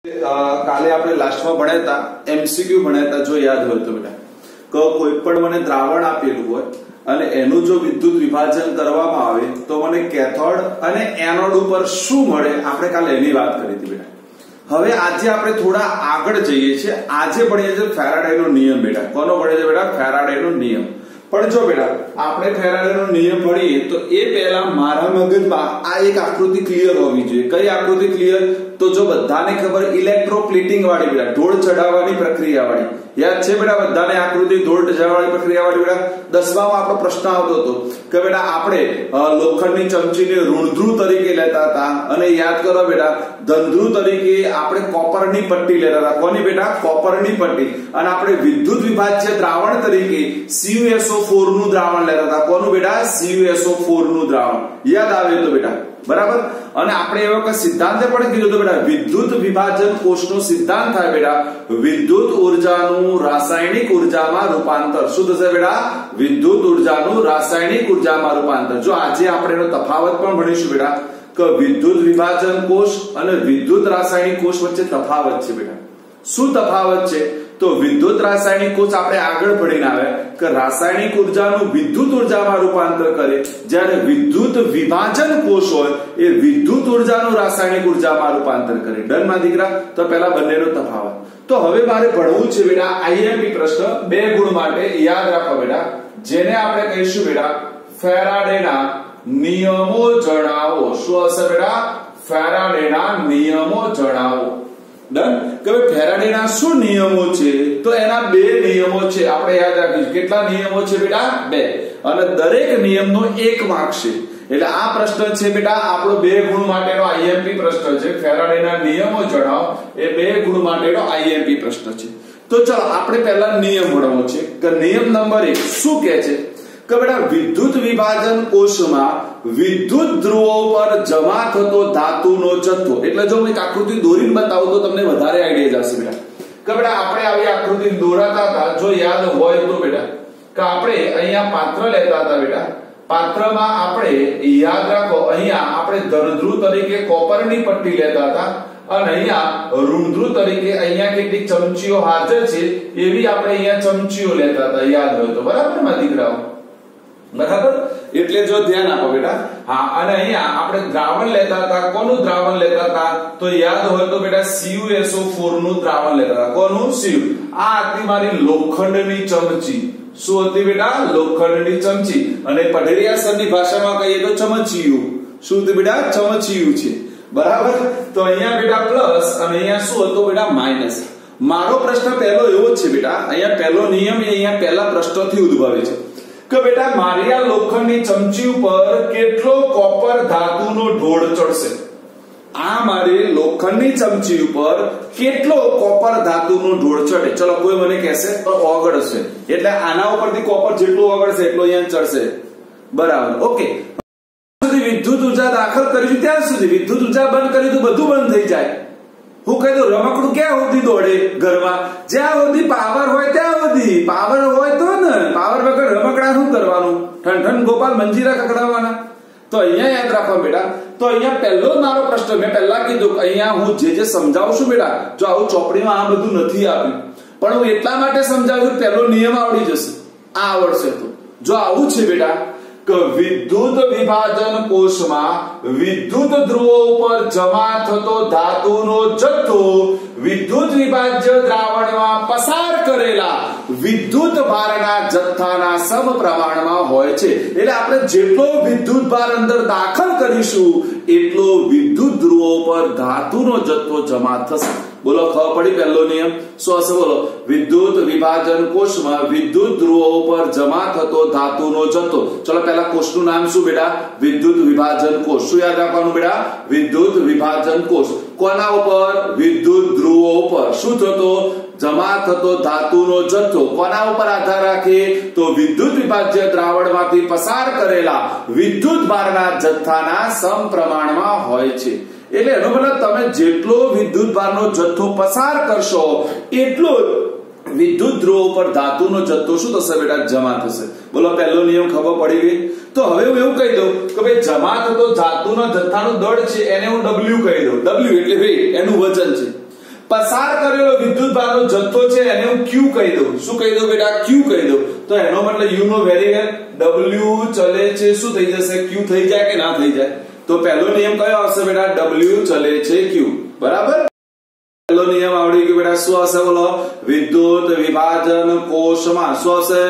કાલે આપણે લાસ્ટમાં ભણ્યા હતા એમસીક્યુ ભણ્યા હતા જો યાદ હોય તો બેટા કોઈ પણ મને દ્રાવણ આપેલું હોય અને એનું જો વિદ્યુત વિભાજન કરવામાં આવે તો મને કેથોડ અને એનોડ ઉપર શું મળે આપણે કાલે એની વાત કરી હતી બેટા। હવે આજે આપણે થોડા આગળ જઈએ છીએ। આજે ભણીએ છીએ ફેરાડેનો નિયમ બેટા। કોનો ભણીએ છીએ બેટા? ફેરાડેનો નિયમ। પણ જો બેટા આપણે ફેરાડેનો નિયમ ભણીએ તો એ પહેલા મારા મગજમાં આ એક આકૃતિ ક્લિયર હોવી જોઈએ। કઈ આકૃતિ ક્લિયર? તો જો બધાને ખબર ઇલેક્ટ્રોપ્લેટિંગ વાળી બેટા, ઢોળ ચઢાવવાની પ્રક્રિયા વાળી યાદ છે બેટા બધાને? આકૃતિ ઢોળ ચઢાવવાની પ્રક્રિયા વાળી બેટા 10માં આપણો પ્રશ્ન આવતો હતો કે બેટા આપણે લોખંડની ચમચીને ઋણધ્રુવ તરીકે લેતા હતા અને યાદ કરો બેટા ધનધ્રુવ તરીકે આપણે કોપરની પટ્ટી લેતા હતા। કોની બેટા? કોપરની પટ્ટી। અને આપણે વિદ્યુત વિભાજ્ય દ્રાવણ તરીકે CuSO4 નું દ્રાવણ લેતા હતા। કોનું બેટા? CuSO4 નું દ્રાવણ। યાદ આવે તો બેટા બરાબર। અને આપણે એવો કે સિદ્ધાંત પણ કીધું તો બેટા વિદ્યુત વિભાજન કોષનો સિદ્ધાંત થાય બેટા વિદ્યુત ઉર્જાનું રાસાયણિક ઉર્જામાં રૂપાંતર। શું થશે બેટા? વિદ્યુત ઉર્જાનું રાસાયણિક ઉર્જામાં રૂપાંતર। જો આજે આપણે એનો તફાવત પણ ભણીશું બેટા કે વિદ્યુત વિભાજન કોષ અને વિદ્યુત રાસાયણિક કોષ વચ્ચે તફાવત છે બેટા। શું તફાવત છે? તો વિદ્યુત રાસાયણિક કોષ આપણે આગળ ભણીને આવે કે રાસાયણિક ઉર્જાનું વિદ્યુત ઉર્જામાં રૂપાંતર કરે, જ્યારે વિદ્યુત વિભાજન કોષ હોય એ વિદ્યુત ઉર્જાનું રાસાયણિક ઉર્જામાં રૂપાંતર કરે। ડન માં દીકરા? તો પહેલા બંનેનો તફાવત। તો હવે મારે ભણવું છે બેટા આઈએમપી પ્રશ્ન 2 ગુણ માટે યાદ રાખો બેટા, જેને આપણે કહીશું બેટા ફેરાડેના નિયમો જણાવો। શું હશે બેટા? ફેરાડેના નિયમો જણાવો। ડન? કે ફેરાડેના શું નિયમો છે? તો એના 2 નિયમો છે, આપણે યાદ રાખીશું। કેટલા નિયમો છે બેટા? 2। અને દરેક નિયમનો 1 માર્ક છે। એટલે આ પ્રશ્ન છે બેટા આપણો 2 ગુણ માટેનો આઈએમપી પ્રશ્ન છે। ફેરાડેના નિયમો જણાવો એ 2 ગુણ માટેનો આઈએમપી પ્રશ્ન છે। તો ચલો આપણે પહેલા નિયમ ભણવો છે કે નિયમ નંબર 1 શું કહે છે કે બેટા વિદ્યુત વિભાજન કોષમાં વિદ્યુત ધ્રુવો પર જમા થતો ધાતુનો જથ્થો। એટલે જો હું એક આકૃતિ દોરીને બતાવું તો તમને વધારે આઈડિયા જશે બેટા કે બેટા આપણે આવી આકૃતિ દોરાતા હતા જો યાદ હોય તો બેટા કે આપણે અહીંયા પાત્ર લેતા હતા બેટા। પાત્રમાં આપણે યાદ રાખો અહીંયા આપણે ધનધ્રુવ તરીકે કોપરની પટ્ટી લેતા હતા અને અહીંયા ઋણધ્રુવ તરીકે અહીંયા કેટલીક ચમચીઓ હાજર છે એવી આપણે અહીંયા ચમચીઓ લેતા હતા યાદ હોય તો બરાબર માં દીકરાઓ? બરાબર? એટલે જો ધ્યાન આપો બેટા। હા, અને અહીંયા આપણે દ્રાવણ લેતા હતા। કોનું દ્રાવણ લેતા હતા? તો યાદ હોય તો બેટા CuSO4 નું દ્રાવણ લેતા હતા। કોનું? Cu। આ હતી મારી લોખંડની ચમચી। શું હતી બેટા? લોખંડની ચમચી। અને પઢેરિયા સરની ભાષામાં કહીએ તો ચમચીયું। શું હતું બેટા? ચમચીયું છે બરાબર। તો અહીંયા બેટા પ્લસ અને અહીંયા શું હતું બેટા? માઈનસ। મારો પ્રશ્ન પહેલો એવો છે બેટા, અહીંયા પહેલો નિયમ અહીંયા પહેલા પ્રશ્નથી ઉદ્ભવે છે કે બેટા મારી આ લોખંડની ચમચી ઉપર કેટલો કોપર ધાતુનો ઢોળ ચડશે। આ મારી લોખંડની ચમચી ઉપર કેટલો કોપર ધાતુનો ઢોળ ચડે? ચલો કોઈ મને કહેશે તો ઓગળશે, એટલે આના ઉપરથી કોપર જેટલું ઓગળશે એટલો અહીંયા ચડશે બરાબર। ઓકે, વિદ્યુત ઉર્જા દાખલ કરીશું ત્યાં સુધી, વિદ્યુત ઉર્જા બંધ કરી તો બધું બંધ થઈ જાય। હું કહી દઉં રમકડું ક્યાં સુધી દોડે ઘરમાં? જ્યાં સુધી પાવર હોય ત્યાં સુધી। પાવર હોય તો ને, પાવર વગર રમકડા શું કરવાનું? ઠન ગોપાલ મંજીરા કકડાવવાના। તો અહીંયા યાદ રાખો બેટા, તો અહીંયા પહેલો મારો પ્રશ્ન મેં પહેલા કીધું અહીંયા હું જે સમજાવું છું બેટા, જો આવું ચોપડીમાં આ બધું નથી આપ્યું પણ હું એટલા માટે સમજાવ્યું પહેલો નિયમ આવડી જશે, આ આવડશે તો। જો આવું છે બેટા કે વિદ્યુત વિભાજન કોષમાં વિદ્યુત ધ્રુવો ઉપર જમા થતો ધાતુનો જથ્થો વિદ્યુત વિભાજ્ય દ્રાવણમાં પસાર કરેલા વિદ્યુત ભારના જથ્થાના સમપ્રમાણમાં હોય છે। એટલે આપણે જેટલો વિદ્યુત ભાર અંદર દાખલ કરીશું એટલો વિદ્યુત ધ્રુવો પર ધાતુનો જથ્થો જમા થશે। બોલો ખબર પડી? પહેલો નિયમ શું હશે? બોલો વિદ્યુત વિભાજન કોષમાં વિદ્યુત ધ્રુવો ઉપર જમા થતો ધાતુનો જથ્થો। ચલો પહેલા કોષનું નામ શું બેટા? વિદ્યુત વિભાજન કોષ। શું યાદ રાખવાનું બેટા? વિદ્યુત વિભાજન કોષ। કોના ઉપર? વિદ્યુત ધ્રુવો ઉપર શું થતો? જમા થતો ધાતુનો જથ્થો। કોના ઉપર આધાર રાખે? તો વિદ્યુત વિભાજ્ય દ્રાવણમાંથી પસાર કરેલા વિદ્યુત ભારના જથ્થાના સમપ્રમાણમાં હોય છે। એટલે એનો મતલબ તમે જેટલો વિદ્યુત ભારનો જથ્થો પસાર કરશો એટલો વિદ્યુત ધ્રુવો ઉપર ધાતુનો જથ્થો શું થશે બેટા? જમા થશે। બોલો પહેલો નિયમ ખબર પડી ગઈ? તો હવે હું એવું કહી દઉં કે ભાઈ જમા થતો ધાતુના જથ્થાનો દળ છે એને હું W કહી દઉં। W એટલે વેઇટ, એનું વજન છે। પસાર કરેલો વિદ્યુત ભારનો જથ્થો છે એને હું Q કહી દઉં. શું કહી દઉં બેટા? Q કહી દઉં. તો એનો મતલબ U નો વેરિએબલ W ચલે છે શું થઈ જશે? Q થઈ જાય કે ના થઈ જાય? તો પહેલો નિયમ કયો આવશે બેટા? W ચલે છે Q. બરાબર. પહેલો નિયમ આવડી ગયો બેટા. શું આવશે બોલો? વિદ્યુત વિભાજન કોષમાં શું આવશે?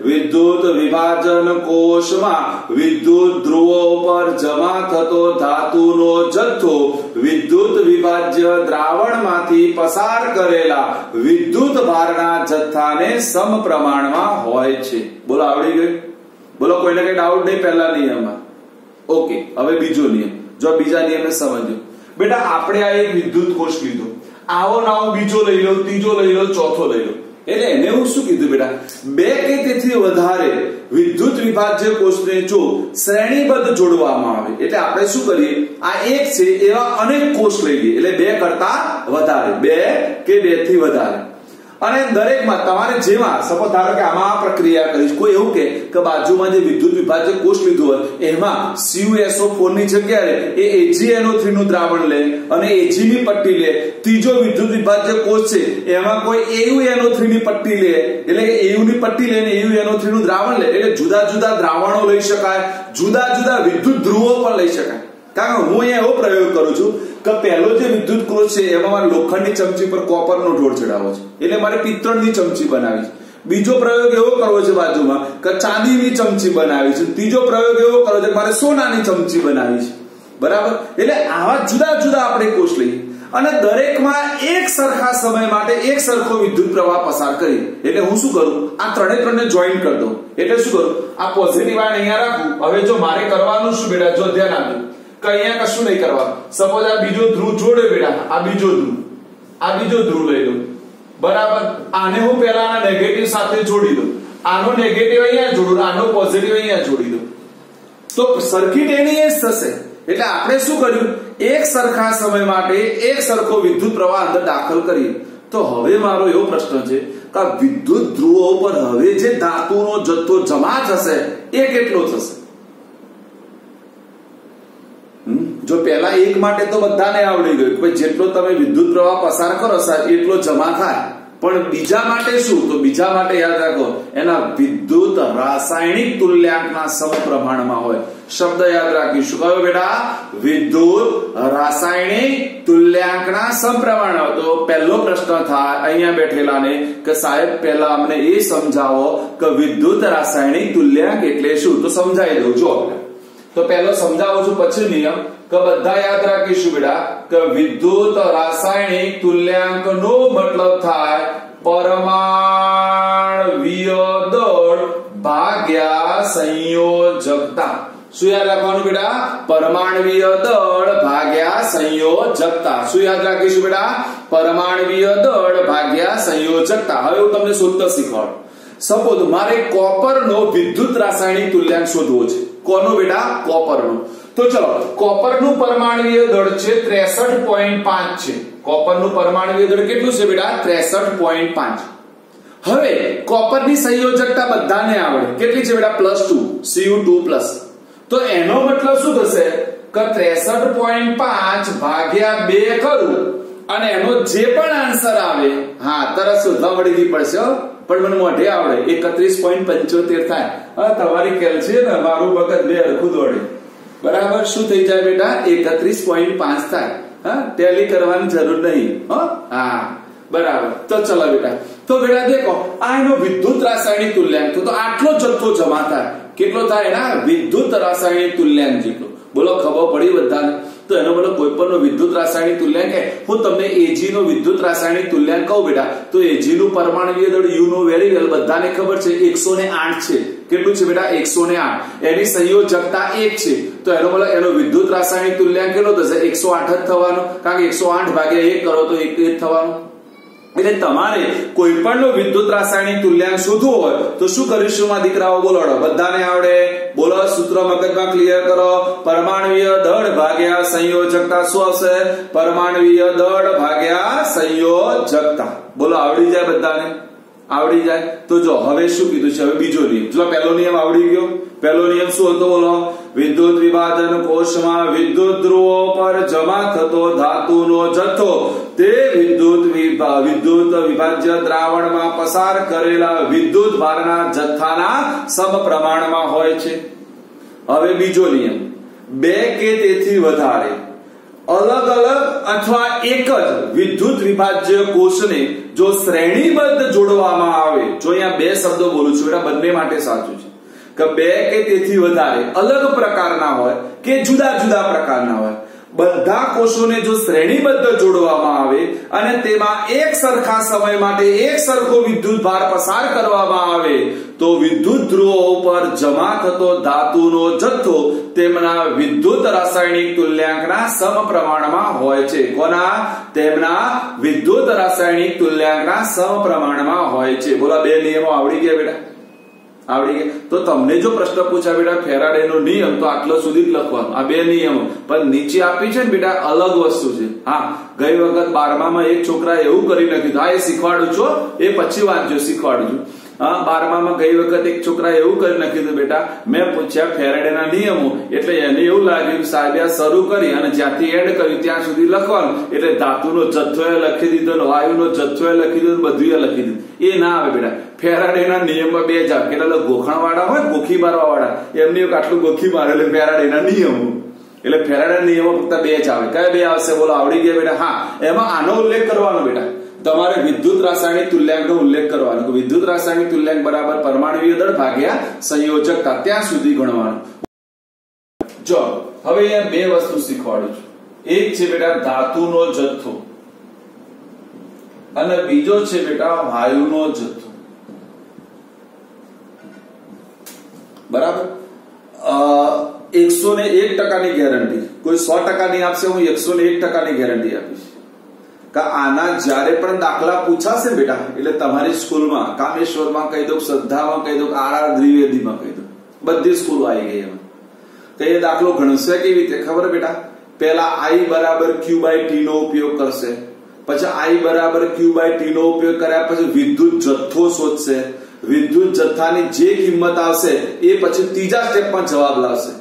વિદ્યુત વિભાજન કોષમાં વિદ્યુત ધ્રુવો ઉપર જમા થતો ધાતુનો જથ્થો વિદ્યુત વિભાજ્ય દ્રાવણમાંથી પસાર કરેલા વિદ્યુત ભારના જથ્થાને સમપ્રમાણમાં હોય છે. બોલો આવડી ગયું? બોલો કોઈને કઈ ડાઉટ નહીં પહેલા નિયમમાં? ઓકે. હવે બીજો નિયમ. જો બીજા નિયમને સમજો બેટા. આપણે આ એક વિદ્યુત કોષ લીધો, આવો નાવો બીજો લઈ લો, ત્રીજો લઈ લો, ચોથો લઈ લો. એટલે એને હું શું કીધું બેટા? બે કે તેથી વધારે વિદ્યુત વિભાજ્ય કોષને જો શ્રેણીબદ્ધ જોડવામાં આવે એટલે આપણે શું કરીએ? આ એક છે એવા અનેક કોષ લઈ લઈએ. એટલે બે કરતા વધારે, બે કે બે થી વધારે. અને દરેકમાં તમારે જેમાં સપોઝ ધારો કે આમાં આ પ્રક્રિયા કરીશ, કોઈ એવું કે બાજુમાં જે વિદ્યુત વિભાજ્ય કોષ લીધું હોય એમાં CuSO4 ની જગ્યાએ એ AgNO3 નું દ્રાવણ લે અને Ag ની પટ્ટી લે. ત્રીજો વિદ્યુત વિભાજ્ય કોષ છે એમાં કોઈ AuNO3 ની પટ્ટી લે, એટલે કે AU ની પટ્ટી લે અને AuNO3 નું દ્રાવણ લે. એટલે જુદા જુદા દ્રાવણો લઈ શકાય, જુદા જુદા વિદ્યુત ધ્રુવો પણ લઈ શકાય. કારણ હું અહીંયા એવો પ્રયોગ કરું છું કે પહેલો જે વિદ્યુત કોષ છે એમાં મારે લોખંડની ચમચી પર કોપરનો ઢોળ ચડાવવો છે, એટલે મારે પિત્તળની ચમચી બનાવી છે. બીજો પ્રયોગ એવો કરવો છે બાજુમાં કે ચાંદીની ચમચી બનાવી છે. ત્રીજો પ્રયોગ એવો કરવો છે મારે સોનાની ચમચી બનાવી છે. બરાબર. એટલે આવા જુદા જુદા આપણે કોષ લઈએ અને દરેકમાં એક સરખા સમય માટે એક સરખો વિદ્યુત પ્રવાહ પસાર કરીએ. એટલે હું શું કરું? આ ત્રણે જોઈન્ટ કરી દઉં. એટલે શું કરું? આ પોઝિટિવ આયન અહીંયા રાખું. હવે જો મારે કરવાનું શું બેટા? જો ધ્યાન આપજો કે અહીંયા કશું નહીં કરવાનું. સપોઝ આ બીજો ધ્રુવ જોડે બેટા, આ બીજો ધ્રુવ લઈ લો. બરાબર. આને હું પહેલાના નેગેટિવ સાથે જોડી દઉં. આનો નેગેટિવ અહીંયા જોડું, આનો પોઝિટિવ અહીંયા જોડી દઉં. તો સર્કિટ એની એ જ થશે. એટલે આપણે શું કર્યું? એક સરખા સમય માટે એક સરખો વિદ્યુત પ્રવાહ અંદર દાખલ કરીએ. તો હવે મારો એવો પ્રશ્ન છે કે વિદ્યુત ધ્રુવો ઉપર હવે જે ધાતુનો જથ્થો જમા થશે એ કેટલો થશે? જો પહેલા એક માટે તો બધાને આવડી ગયું કે જેટલો તમે વિદ્યુત પ્રવાહ પસાર કરો સાહેબ એટલો જમા થાય. પણ બીજા માટે શું? તો બીજા માટે યાદ રાખો એના વિદ્યુત રાસાયણિક તુલ્યાંકના સમપ્રમાણમાં હોય. શબ્દ યાદ રાખીશું. કયો બેટા? વિદ્યુત રાસાયણિક તુલ્યાંકના સમપ્રમાણમાં. તો પહેલો પ્રશ્ન થાય અહીંયા બેઠેલાને કે સાહેબ પહેલા અમને એ સમજાવો કે વિદ્યુત રાસાયણિક તુલ્યાંક એટલે શું? તો સમજાવી દઉં. જો તો પહેલો સમજાવું છું, પછી નિયમ કે બધા યાદ રાખીશું બેટા કે વિદ્યુત રાસાયણિક તુલ્યાંક નો મતલબ થાય પરમાણ્વીય દળ ભાગ્યા સંયોજકતા. શું યાદ રાખવાનું બેટા? પરમાણ્વીય દળ ભાગ્યા સંયોજકતા. શું યાદ રાખીશું બેટા? પરમાણ્વીય દળ ભાગ્યા સંયોજકતા. હવે હું તમને સૂત્ર શીખવાડું. સપોઝ મારે કોપરનો વિદ્યુત રાસાયણિક તુલ્યાંક શોધવો છે. કોનો બેટા? કોપરનો. તો ચલો, કોપરનું પરમાણ્વીય દળ છે 63.5 છે. કોપરનું પરમાણ્વીય દળ કેટલું છે બેટા? 63.5. હવે કોપરની સંયોજકતા બધાને આવડે. કેટલી છે બેટા? +2 Cu2+. તો એનો મતલબ શું થશે કે 63.5 ભાગ્યા 2 કરું અને એનો જે પણ આન્સર આવે હા તરત શોધવા મળી પડશે. પણ મને મોઢે આવડે 31.75 થાય. હવે તમારી કેલ છે ને, મારું મગજ બે હરખું દોડે. બરાબર. શું થઈ જાય બેટા? 31.5 થાય. હા, ટેલી કરવાની જરૂર નહીં. હા બરાબર. તો ચલો બેટા. તો બેટા દેખો આ એનો વિદ્યુત રાસાયણિક તુલ્યાંક તો આટલો જથ્થો જમા થાય. કેટલો થાય? એના વિદ્યુત રાસાયણિક તુલ્યાંક જેટલો. બોલો ખબર પડી બધાને? તો એનો મતલબ કોઈ પણ વિદ્યુત રાસાયણિક તુલ્યાંક હું તમને Ag નો વિદ્યુત રાસાયણિક તુલ્યાંક કહું બેટા તો Ag નું પરમાણ્વીય દળ U નો વેરિયેબલ બધાને ખબર છે 108 છે. કેટલું છે બેટા? 108. એની સંયોજકતા 1 છે. તો એનો મતલબ એનો વિદ્યુત રાસાયણિક તુલ્યાંક કેટલો થશે? 108 જ થવાનો. કારણ કે 108 ભાગ્યા 1 કરો તો 1 જ થવાનું. એટલે તમારે કોઈ પણ નો વિદ્યુત રાસાયણિક તુલ્યાંક શોધવો હોય તો શું કરીશું માં દીકરાઓ? બોલો બધાને આવડે? બોલો સૂત્ર મગજમાં ક્લિયર કરો. પરમાણ્વીય દળ ભાગ્યા સંયોજકતા શું આવશે? પરમાણ્વીય દળ ભાગ્યા સંયોજકતા. બોલો આવડી જાય બધાને? આવડી જાય. તો જો હવે શું કીધું છે? હવે બીજો નિયમ. જો પહેલો નિયમ આવડી ગયો. પહેલો નિયમ શું હતો? બોલો વિદ્યુત વિભાજન કોષમાં વિદ્યુત ધ્રુવો પર જમા થતો ધાતુનો જથ્થો તે વિદ્યુત વિભાજ્ય દ્રાવણમાં પસાર કરેલા વિદ્યુત ભારના જથ્થાના સમપ્રમાણમાં હોય છે. હવે બીજો નિયમ, બે કે તેથી વધારે અલગ અલગ અથવા એક જ વિદ્યુત વિભાજ્ય કોષને જો શ્રેણીબદ્ધ જોડવામાં આવે, જો અહીંયા બે શબ્દો બોલું છું એટલે બંને માટે સાચું છે કે બે કે તેથી વધારે અલગ પ્રકારના હોય કે જુદા જુદા પ્રકારના હોય, બધા કોષોને જો શ્રેણીબદ્ધ જોડવામાં આવે અને તેમાં એક સરખા સમય માટે એક સરખો વિદ્યુત ભાર પસાર કરવામાં આવે તો વિદ્યુત ધ્રુવો ઉપર જમા થતો ધાતુનો જથ્થો તેમના વિદ્યુત રાસાયણિક તુલ્યાંકના સમપ્રમાણમાં હોય છે. કોના? તેમના વિદ્યુત રાસાયણિક તુલ્યાંકના સમપ્રમાણમાં હોય છે. બોલો, બે નિયમો આવડી ગયા બેટા? આવડી ગયા. તો તમને જો પ્રશ્ન પૂછાય બેટા ફેરાડેનો નિયમ તો આટલો સુધી જ લખવાનો, આ બે નિયમો, પણ નીચે આપી છે ને બેટા અલગ વસ્તુ છે. હા, ગઈ વખત 12માં એક છોકરાએ એવું કરી નાખ્યું, હા એ શીખવાડું છું, એ પછી વાંચજો, શીખવાડું છું. 12માં ગઈ વખત એક છોકરાએ એવું કરી નાખ્યું બેટા, મેં પૂછ્યા ફેરાડેના નિયમો, એટલે એને એવું લાગ્યું સાહેબે શરૂ કરી અને જ્યાંથી એન્ડ કર્યું ત્યાં સુધી લખવાનું, એટલે ધાતુનો જથ્થો લખી દીધો, વાયુનો જથ્થો લખી દીધો, બધું લખી દીધું. એ ના આવે બેટા. ફેરાડેના નિયમમાં બે જાત, કેટલા ગોખણ વાળા હોય, ગોખી મારવા વાળા, એમની આટલું ગોખી મારેલું ફેરાડેના નિયમો. એટલે ફેરાડેના નિયમો ફક્ત બે જ આવે. કયા બે આવશે બોલો? આવડી ગયા બેટા? હા, એમાં આનો ઉલ્લેખ કરવાનો બેટા, તમારે વિદ્યુત રાસાયણિક તુલ્યાંકનો ઉલ્લેખ કરવાનો. વિદ્યુત રાસાયણિક તુલ્યાંક બરાબર પરમાણુય દળ ભાગ્યા સંયોજકતા, ત્યાં સુધી ગણવાનું. જો હવે અહીંયા બે વસ્તુ શીખવાડું છું. એક છે બેટા ધાતુનો જથ્થો અને બીજો છે બેટા વાયુનો જથ્થો. બરાબર? 101% ગેરંટી, કોઈ 100% નહીં આપશે, હું 101% ગેરંટી આપીશ. આના જયારે પણ દાખલા પૂછાશે બેટા, એટલે તમારી સ્કૂલમાં કામેશ્વરમાં કહી દો, શ્રદ્ધામાં કહી દો, આર દ્વિવેદીમાં કહી દો, બધી સ્કૂલો આવી ગઈ એમાં. તો એ દાખલો ગણશે કેવી રીતે ખબર બેટા? પહેલા I બરાબર Q/T નો ઉપયોગ કરશે, પછી I બરાબર Q/T નો ઉપયોગ કર્યા પછી વિદ્યુત જથ્થો શોધશે, વિદ્યુત જથ્થાની જે કિંમત આવશે એ પછી ત્રીજા સ્ટેપમાં જવાબ લાવશે.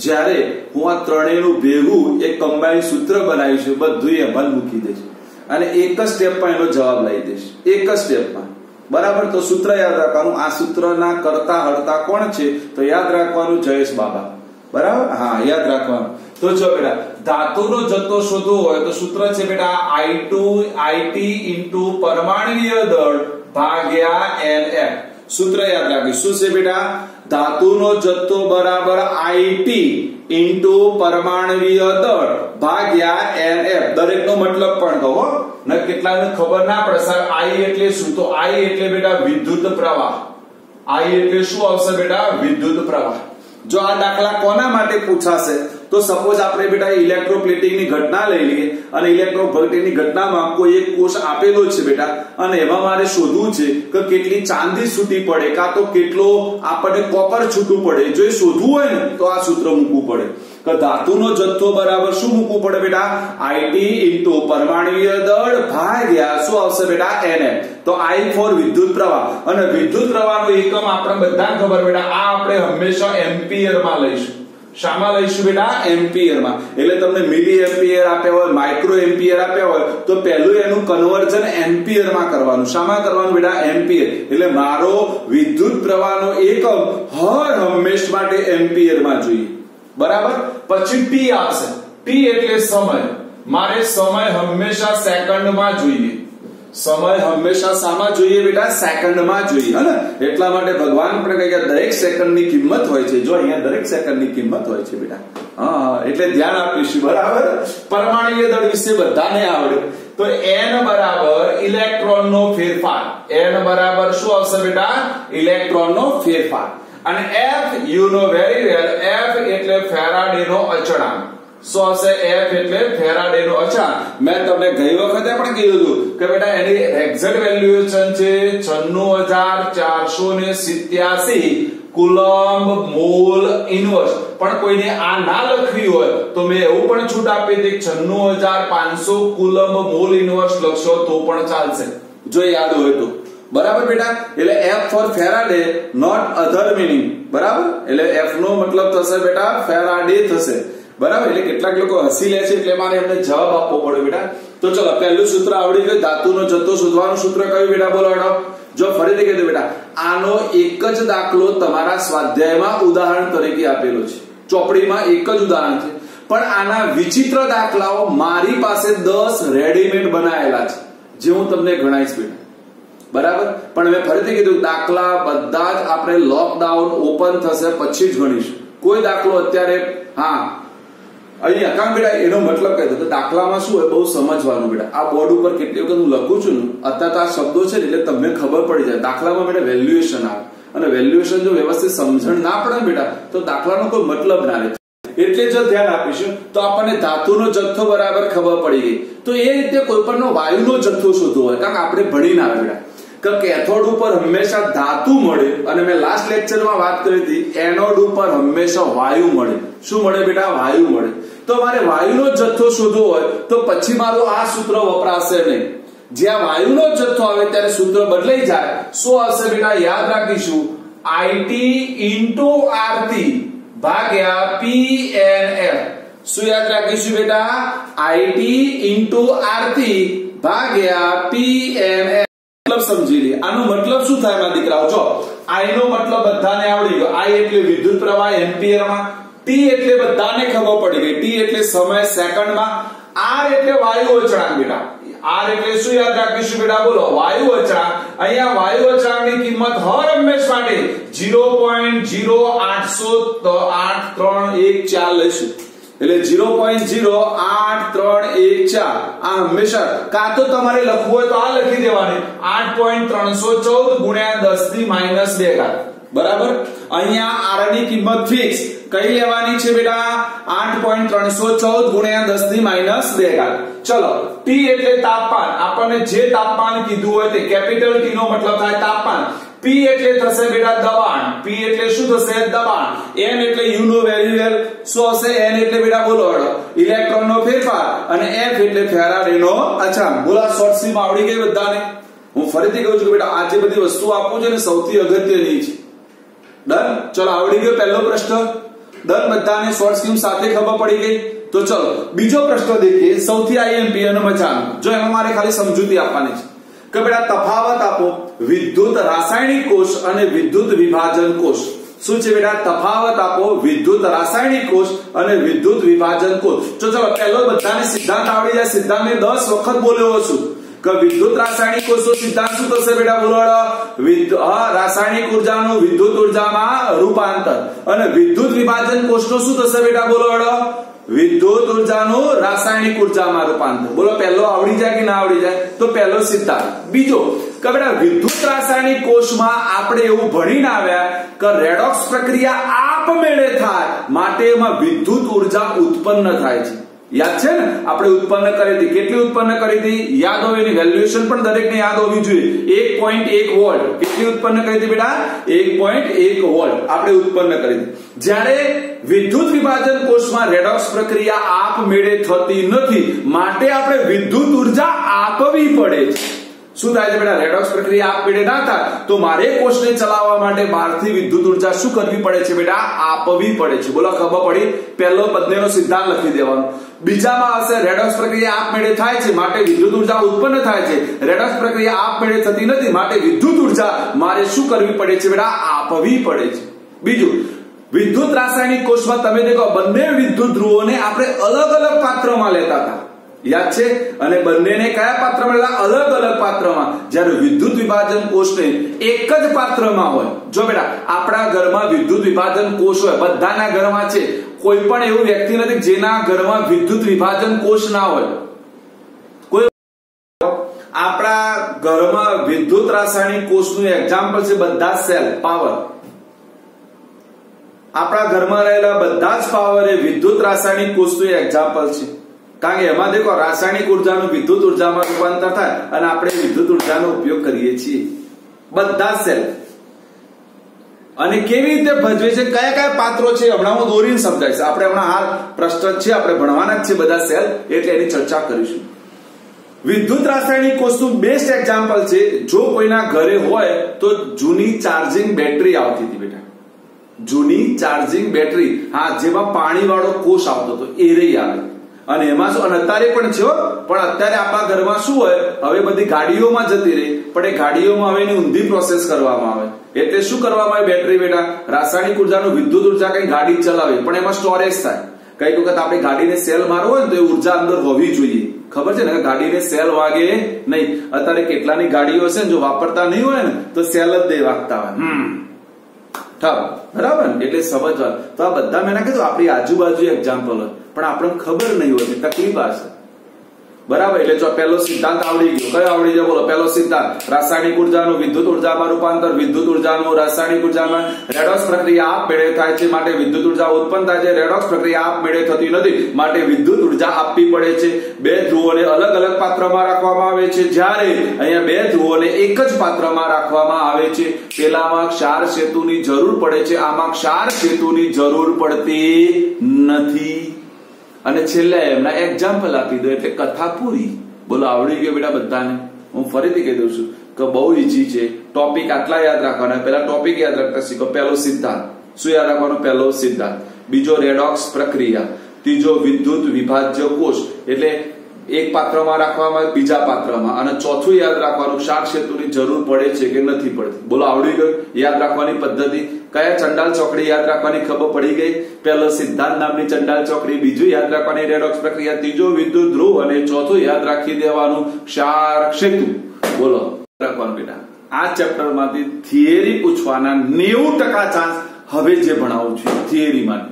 જ્યારે હું આ ત્રણેયનું ભેગું એક કમ્બાઈન સૂત્ર બનાવીશું, બધું એમાં મૂકી દઈશ અને એક જ સ્ટેપમાં એનો જવાબ લઈ દઈશ, એક જ સ્ટેપમાં. બરાબર? તો સૂત્ર યાદ રાખવાનું. આ સૂત્રના કરતા હરતા કોણ છે? તો યાદ રાખવાનું જયેશ બાબા. બરાબર? હા, યાદ રાખવાનું. તો જો બેટા ધાતુનો જથ્થો શોધવો હોય તો સૂત્ર છે બેટા I2IT ઇન્ટુ પરમાણુય દળ ભાગ્યા NF. સૂત્ર યાદ રાખીશું. શું છે બેટા? ધાતુનો જથ્થો બરાબર IT ઇન્ટુ પરમાણુય દળ ભાગ્યા NF. દરેકનો મતલબ પણ કહો ને, કેટલાને ખબર ના પડે સાહેબ I એટલે શું? તો I એટલે બેટા વિદ્યુત પ્રવાહ. I એટલે શું આવશે બેટા? વિદ્યુત પ્રવાહ. જો આ દાખલા કોના માટે પૂછાશે તો સપોઝ આપણે બેટા ઇલેક્ટ્રોપ્લેટિંગની ઘટના લઈ લઈએ અને ઇલેક્ટ્રોપ્લેટિંગની ઘટનામાં કોઈ એક કોષ આપેલો છે બેટા, અને એમાં મારે શોધવું છે કે કેટલી ચાંદી છૂટી પડે કાં તો કેટલો આપણને કોપર છૂટું પડે. જો એ શોધવું હોય ને તો આ સૂત્ર મૂકવું પડે કે ધાતુનો જથ્થો બરાબર શું મૂકવું પડે બેટા? IT ઇન્ટુ પરમાણુય દળ ભાગ્યા શું આવશે બેટા? NF. તો I ફોર વિદ્યુત પ્રવાહ, અને વિદ્યુત પ્રવાહનો એકમ આપણે બધાને ખબર બેટા, આ આપણે હંમેશા એમ્પિયરમાં લઈશું. શામાં લઈશું બેટા? એમ્પિયરમાં. એટલે તમને મિલી એમ્પિયર આપ્યા હોય, માઇક્રો એમ્પિયર આપ્યા હોય તો પહેલું એનું કન્વર્ઝન એમ્પિયરમાં કરવાનું. શામાં કરવાનું બેટા? એમ્પિયર. એટલે મારો વિદ્યુત પ્રવાહનો એકમ હર હંમેશ માટે એમ્પિયરમાં જોઈએ. બરાબર? પછી T આવશે. T એટલે સમય. મારે સમય હંમેશા સેકન્ડમાં જોઈએ. સમય હંમેશા શામાં જોઈએ બેટા? સેકન્ડમાં જોઈએ. હે ને? એટલા માટે ભગવાન પણ કહે કે દરેક સેકન્ડની કિંમત હોય છે. જો અહીંયા દરેક સેકન્ડની કિંમત હોય છે બેટા. હા, એટલે ધ્યાન આપીશું. બરાબર? પરમાણુય દળ વિશે બધાને આવડે. તો N બરાબર ઇલેક્ટ્રોનનો ફેરફાર. N બરાબર શું આવશે બેટા? ઇલેક્ટ્રોનનો ફેરફાર. અને F you know very well, F એટલે ફેરાડેનો અચળાંક. શું આવશે? F એટલે ફેરાડેનો અચળાંક. મેં તમને ગઈ વખતે પણ કીધું હતું કે બેટા એની એક્ઝેક્ટ વેલ્યુએશન છે 96487 કુલમ્બ મોલ ઇન્વર્સ. પણ કોઈને આ ના લખવી હોય તો મેં એવું પણ છૂટ આપી હતી 96500 કુલમ્બ મોલ ઇન્વર્સ લખશો તો પણ ચાલશે, જો યાદ હોય તો. બરાબર બેટા? એટલે F for Faraday not other meaning. બરાબર? એટલે F નો મતલબ થશે બેટા ફેરાડે થશે. બરાબર. એટલે કેટલાક લોકો હસી લે છે એટલે મારે એમને જવાબ આપવો પડે બેટા. તો ચલો પહેલું સૂત્ર આવડી ગયું. ધાતુનો જથ્થો શોધવાનું સૂત્ર કયું બેટા બોલો હેડો. જો ફરીથી કહી દો બેટા, આનો એક જ દાખલો તમારા સ્વાધ્યાયમાં ઉદાહરણ તરીકે આપેલો છે, ચોપડીમાં એક જ ઉદાહરણ છે, પણ આના વિચિત્ર દાખલાઓ મારી પાસે 10 રેડીમેડ બનાયેલા છે જે હું તમને ગણાવીશ બેટા. બરાબર. પણ મેં ફરીથી કીધું દાખલા બધા જ આપણે લોકડાઉન ઓપન થશે પછી જ ગણીશું. કોઈ દાખલો અત્યારે હા અહીંયા કામ બેટા એનો મતલબ કહી દો. દાખલામાં શું હોય બહુ સમજવાનું બેટા. આ બોર્ડ ઉપર કેટલી વખત હું લખું છું ને અત્યારે આ શબ્દો છે એટલે તમને ખબર પડી જાય. દાખલામાં બેટા વેલ્યુએશન આવે અને વેલ્યુએશન જો વ્યવસ્થિત સમજણ ના પડે બેટા તો દાખલાનો કોઈ મતલબ ના રહે. એટલે જો ધ્યાન આપીશું તો આપણને ધાતુનો જથ્થો બરાબર ખબર પડી ગઈ. તો એ રીતે કોઈ પણ વાયુનો જથ્થો શોધવો હોય કારણ કે આપણે ભણીને આવે બેટા કે કેથોડ ઉપર હંમેશા ધાતુ મળે અને મેં લાસ્ટ લેક્ચરમાં વાત કરી હતી એનોડ ઉપર હંમેશા વાયુ મળે. શું મળે બેટા? વાયુ મળે. તો મારે વાયુનો જથ્થો શોધવો હોય તો પછી મારું આ સૂત્ર વપરાશે નહીં. જ્યાં વાયુનો જથ્થો આવે ત્યારે સૂત્ર બદલાઈ જાય. શું આવશે બેટા? યાદ રાખીશું IT * RT ભાગ્યા PNF. શું યાદ રાખીશું બેટા? IT * RT ભાગ્યા PNF. મતલબ સમજી લે. આનો મતલબ શું થાય મારા દીકરાઓ? જો I નો મતલબ બધાને આવડી ગયો. I એટલે વિદ્યુત પ્રવાહ એમ્પિયરમાં, T એટલે બધાને ખબર પડી ગઈ, T એટલે સમય સેકન્ડમાં, R એટલે વાયુ અચળાંક બેટા. R એટલે શું યાદ રાખીશું બેટા બોલો? વાયુ અચળાંક. અહીંયા વાયુ અચળાંકની કિંમત હર હંમેશ માટે 0.08314 લઈશું. એટલે 0.08314 આ હંમેશા કાં તો તમારે લખવું હોય તો આ લખી દેવાની 8.314 ગુણ્યા 10⁻². બરાબર. અહીંયા R ની કિંમત ફિક્સ કઈ લેવાની છે બેટા? 8.314 ગુણ્યા 10⁻². ચલો T એટલે તાપમાન. આપણને જે તાપમાન કીધું હોય તે કેપિટલ T નો મતલબ થાય તાપમાન. P એટલે થશે બેટા દબાણ. P એટલે શું થશે? દબાણ. N એટલે U નો વેલ્યુ શું હશે? N એટલે બેટા બોલો ઇલેક્ટ્રોન નો ફેરફાર અને F એટલે ફેરાડે નો અચળાંક. બોલો શોર્ટ સીમ આવડી ગઈ બધાને? હું ફરીથી કહું છું કે બેટા આ જે બધી વસ્તુ આપું છે ને સૌથી અગત્યની છે. ડન. ચલો આવડી ગયો પહેલો પ્રશ્ન. ડન. બધાને શોર્ટ સ્કીમ સાથે ખબર પડી ગઈ. તો ચલો બીજો પ્રશ્ન દેખીએ. સૌથી IMP અને મજાનો. જો એમાં મારે ખાલી સમજૂતી આપવાની છે કે બેટા તફાવત આપો વિદ્યુત રાસાયણિક કોષ અને વિદ્યુત વિભાજન કોષ. શું છે બેટા? તફાવત આપો વિદ્યુત રાસાયણિક કોષ અને વિદ્યુત વિભાજન કોષ. તો ચલો પહેલો બધાને સિદ્ધાંત આવડી જાય. સિદ્ધાંતને 10 વખત બોલ્યો છું કે વિદ્યુત રાસાયણિક કોષનો સિદ્ધાંત શું થશે બેટા બોલો? રાસાયણિક ઉર્જાનું વિદ્યુત ઉર્જામાં રૂપાંતર. અને વિદ્યુત વિભાજન કોષનો શું થશે બેટા બોલો? વિદ્યુત ઉર્જાનું રાસાયણિક ઉર્જામાં રૂપાંતર. બોલો પહેલો આવડી જાય કે ના આવડી જાય? તો પહેલો સિદ્ધાંત. બીજો કે બેટા વિદ્યુત રાસાયણિક કોષમાં આપણે એવું ભણીને આવ્યા કે રેડોક્સ પ્રક્રિયા આપમેળે થાય માટે એમાં વિદ્યુત ઉર્જા ઉત્પન્ન થાય છે. યાદ છે ને? આપણે ઉત્પન્ન કરી હતી. કેટલી ઉત્પન્ન કરી હતી? યાદ હોય એની વેલ્યુએશન પણ દરેકને યાદ હોવી જોઈએ. 1.1 વોલ્ટ. કેટલી ઉત્પન્ન કરી હતી બેટા? 1.1 વોલ્ટ આપણે ઉત્પન્ન કરી હતી. જ્યારે વિદ્યુત વિભાજન કોષમાં રેડોક્સ પ્રક્રિયા આપમેળે થતી નથી માટે આપણે વિદ્યુત ઉર્જા આપવી પડે છે. શું થાય છે બેટા? રેડોક્સ પ્રક્રિયા આપમેળે ના થાય તો મારે કોષને ચલાવવા માટે બહારથી વિદ્યુત ઉર્જા શું કરવી પડે છે બેટા? આપવી પડે છે. બોલો ખબર પડી? પહેલો બંનેનો સિદ્ધાંત લખી દેવાનો. બીજામાં હશે રેડોક્સ પ્રક્રિયા આપમેળે થાય છે માટે વિદ્યુત ઉર્જા ઉત્પન્ન થાય છે. રેડોક્સ પ્રક્રિયા આપમેળે થતી નથી માટે વિદ્યુત ઉર્જા મારે શું કરવી પડે છે બેટા? આપવી પડે છે. બીજું વિદ્યુત રાસાયણિક કોષમાં તમે દેખો બંને વિદ્યુત ધ્રુવોને આપણે અલગ અલગ પાત્રમાં લેતા હતા. યાદ છે? અને બંનેને કયા પાત્રમાં લેતા? અલગ અલગ પાત્રમાં. જ્યારે વિદ્યુત વિભાજન કોષને એક જ પાત્રમાં હોય. જો બેટા આપણા ઘરમાં વિદ્યુત વિભાજન કોષ હોય, બધાના ઘરમાં છે. કોઈ પણ એવું વ્યક્તિ નથી જેના ઘરમાં વિદ્યુત વિભાજન કોષ ના હોય. કોઈ આપણા ઘરમાં વિદ્યુત રાસાયણિક કોષનું એક્ઝામ્પલ છે બધા સેલ પાવર. આપણા ઘરમાં રહેલા બધા જ પાવર એ વિદ્યુત રાસાયણિક કોષનું એક્ઝામ્પલ છે. કારણ કે એમાં દેખો રાસાયણિક ઉર્જાનું વિદ્યુત ઉર્જામાં રૂપાંતર થાય અને આપણે વિદ્યુત ઉર્જાનો ઉપયોગ કરીએ છીએ. બધા સેલ અને કેવી રીતે ભજવે છે, કયા કયા પાત્રો છે હમણાં હું દોરીને સમજાવીશ. આપણે હમણાં હાલ પ્રશ્ન છે આપણે ભણવાના જ છે બધા સેલ એટલે એની ચર્ચા કરીશું. વિદ્યુત રાસાયણિક કોષનું બેસ્ટ એક્ઝામ્પલ છે જો કોઈના ઘરે હોય તો જૂની ચાર્જિંગ બેટરી આવતી હતી બેટા. જૂની ચાર્જિંગ બેટરી, હા, જેમાં પાણી વાળો કોષ આવતો હતો એ રહી આવે. અને એમાં શું, અને અત્યારે પણ છે, પણ અત્યારે આપણા ઘરમાં શું હોય, હવે બધી ગાડીઓમાં જતી રહી, પણ એ ગાડીઓમાં હવે એની ઊંધી પ્રોસેસ કરવામાં આવે. એટલે શું કરવામાં આવે, બેટરી બેટા રાસાયણિક ઉર્જાનું વિદ્યુત ઉર્જા કઈ ગાડી ચલાવે પણ એમાં સ્ટોરેજ થાય. કઈક વખત આપણે ગાડીને સેલ મારવો હોય ને તો એ ઉર્જા અંદર હોવી જોઈએ. ખબર છે ને, ગાડીને સેલ વાગે નહીં. અત્યારે કેટલાની ગાડીઓ છે ને જો વાપરતા નહીં હોય ને તો સેલ જ દે વાગતા હોય. બરાબર ને, એટલે સમજવા. તો આ બધા મેં કીધું આપણી આજુબાજુ એક્ઝામ્પલ હોય પણ આપણને ખબર નહીં હોતી, તકલીફ આ છે. બરાબર, એટલે જો પહેલો સિદ્ધાંત આવડી ગયો. કયો આવડી ગયો બોલો? પહેલો સિદ્ધાંત, રાસાયણિક ઉર્જાનું વિદ્યુત ઉર્જામાં રૂપાંતર. વિદ્યુત ઉર્જાનું રાસાયણિક ઉર્જામાં રેડોક્સ પ્રક્રિયા આપમેળે થાય છે, માટે વિદ્યુત ઉર્જા ઉત્પન્ન થાય છે. રેડોક્સ પ્રક્રિયા આપમેળે થતી નથી, માટે વિદ્યુત ઉર્જા આપવી પડે છે. બે ધ્રુવોને અલગ અલગ પાત્રમાં રાખવામાં આવે છે, જ્યારે અહીંયા બે ધ્રુવોને એક જ પાત્રમાં રાખવામાં આવે છે. પેલામાં ક્ષાર સેતુની જરૂર પડે છે, આમાં ક્ષાર સેતુની જરૂર પડતી નથી. અને છેલ્લે એમના એક્ઝામ્પલ આપી દો એટલે કથા પૂરી. બોલો આવડી ગયો બેટા બધાને? હું ફરીથી કહી દઉં છું કે બહુ ઈઝી છે. ટોપિક આટલા યાદ રાખવાના. પહેલા ટોપિક યાદ રાખતા શીખો. પહેલો સિદ્ધાંત શું યાદ રાખવાનો? પહેલો સિદ્ધાંત. બીજો રેડોક્સ પ્રક્રિયા. ત્રીજો વિદ્યુત વિભાજ્ય કોષ, એટલે એક પાત્રમાં રાખવામાં, બીજા પાત્રમાં. અને ચોથું યાદ રાખવાનું, ક્ષાર સેતુની જરૂર પડે છે કે નથી પડતી. બોલો આવડી ગયું? યાદ રાખવાની પદ્ધતિ. કયા ચંડાલ ચોકડી યાદ રાખવાની ખબર પડી ગઈ? પહેલો સિદ્ધાંત નામની ચંડાલ ચોકડી, બીજું યાદ રાખવાની રેડોક્સ પ્રક્રિયા, ત્રીજો વિદ્યુત ધ્રુવ અને ચોથું યાદ રાખી દેવાનું ક્ષાર સેતુ. બોલો રાખવાનું બેટા. આ ચેપ્ટર માંથી થિયરી પૂછવાના 90% ચાન્સ હવે જે ભણાવું છું થિયરીમાં,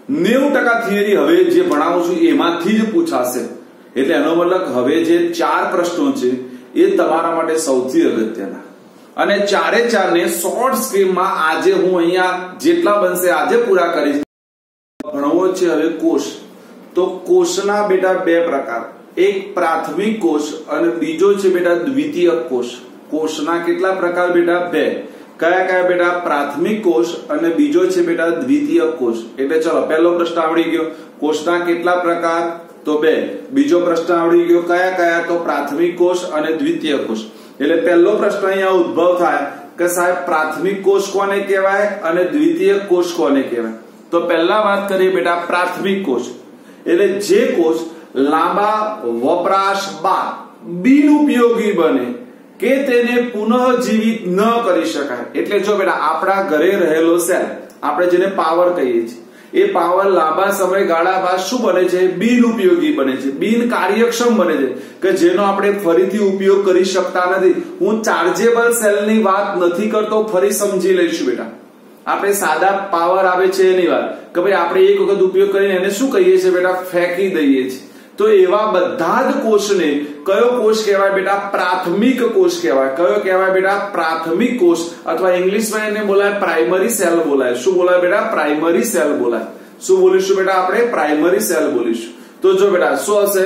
90% થિયરી હવે જે ભણાવું છું એમાંથી જ પૂછાશે. એટલે એનો મતલબ હવે જે 4 પ્રશ્નો છે એ તમારા માટે સૌથી અગત્યના, અને ચારે ચારને શોર્ટ સ્ક્રીમમાં આજે હું અહીંયા જેટલા બનશે આજે પૂરા કરીશ. ભણવો છે હવે કોષ. તો કોષના બેટા 2 પ્રકાર, એક પ્રાથમિક કોષ અને બીજો છે બેટા દ્વિતીયક કોષ. કોષના કેટલા પ્રકાર બેટા? 2. કયા કયા બેટા? પ્રાથમિક કોષ અને બીજો છે બેટા દ્વિતીયક કોષ. એટલે ચલો પહેલો પ્રશ્ન આવડી ગયો. કોષના કેટલા પ્રકાર? તો 2. બીજો પ્રશ્ન આવડી ગયો. કયા કયા? તો પ્રાથમિક કોષ અને દ્વિતીયક કોષ. એટલે પહેલો પ્રશ્ન અહીંયા ઉદ્ભવ થાય કે સાહેબ પ્રાથમિક કોષ કોને કહેવાય અને દ્વિતીયક કોષ કોને કહેવાય? તો પહેલા વાત કરીએ બેટા પ્રાથમિક કોષ. એટલે જે કોષ લાંબા વપરાશ બાદ બિનઉપયોગી બને કે તેને પુનઃજીવિત ન કરી શકાય. એટલે જો બેટા આપણા ઘરે રહેલો સેલ, આપણે જેને પાવર કહીએ છીએ, એ પાવર લાંબા સમયગાળા બાદ શું બને છે? બિનઉપયોગી બને છે, બિન કાર્યક્ષમ બને છે, કે જેનો આપણે ફરીથી ઉપયોગ કરી શકતા નથી. હું ચાર્જેબલ સેલની વાત નથી કરતો, ફરી સમજી લઈશું બેટા. આપણે સાદા પાવર આવે છે એની વાત, કે ભાઈ આપણે એક વખત ઉપયોગ કરીને એને શું કહીએ છીએ બેટા? ફેંકી દઈએ છીએ. તો એવા બધા જ કોષને કયો કોષ કહેવાય બેટા? પ્રાથમિક કોષ કહેવાય. કયો કહેવાય બેટા? પ્રાથમિક કોષ, અથવા ઇંગ્લિશમાં એને બોલાય પ્રાઇમરી સેલ બોલાય. શું બોલાય બેટા? પ્રાઇમરી સેલ બોલાય. શું બોલીશું બેટા આપણે? પ્રાઇમરી સેલ બોલીશું. તો જો બેટા શું હશે?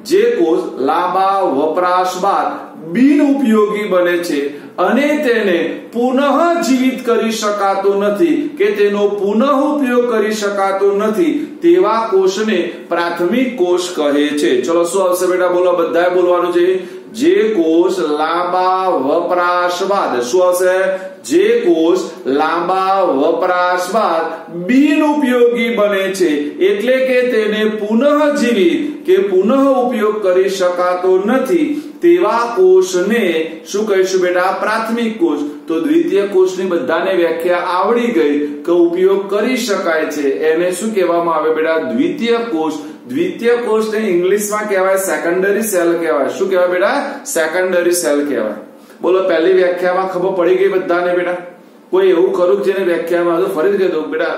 જે કોષ લાંબા વપરાશ બાદ બિનઉપયોગી બને છે અને તેને પુનઃ જીવિત કરી શકાતો નથી કે તેનો પુનઃ ઉપયોગ કરી શકાતો નથી, તેવા કોષને પ્રાથમિક કોષ કહે છે. ચલો શું આવશે બેટા? બોલો, બધાએ બોલવાનું છે. જે કોષ લાંબા વપરાશ બાદ, શું આવશે? જે કોષ લાંબા વપરાશ બાદ બિનઉપયોગી બને છે, એટલે કે તેને પુનઃજીવિત કે પુનઃ ઉપયોગ કરી શકાતો નથી, તેવા કોષને શું કહીશું બેટા? પ્રાથમિક કોષ. તો દ્વિતીય કોષની બધાને વ્યાખ્યા આવડી ગઈ કે ઉપયોગ કરી શકાય છે, એને શું કહેવામાં આવે બેટા? દ્વિતીય કોષ. દ્વિતીય કોષને ઇંગ્લિશમાં કહેવાય સેકન્ડરી સેલ કહેવાય. શું કહેવાય બેટા? સેકન્ડરી સેલ કહેવાય. બોલો પહેલી વ્યાખ્યામાં ખબર પડી ગઈ બધાને બેટા? કોઈ એવું ખરું જેને વ્યાખ્યામાં ફરીથી કહી દઉં બેટા?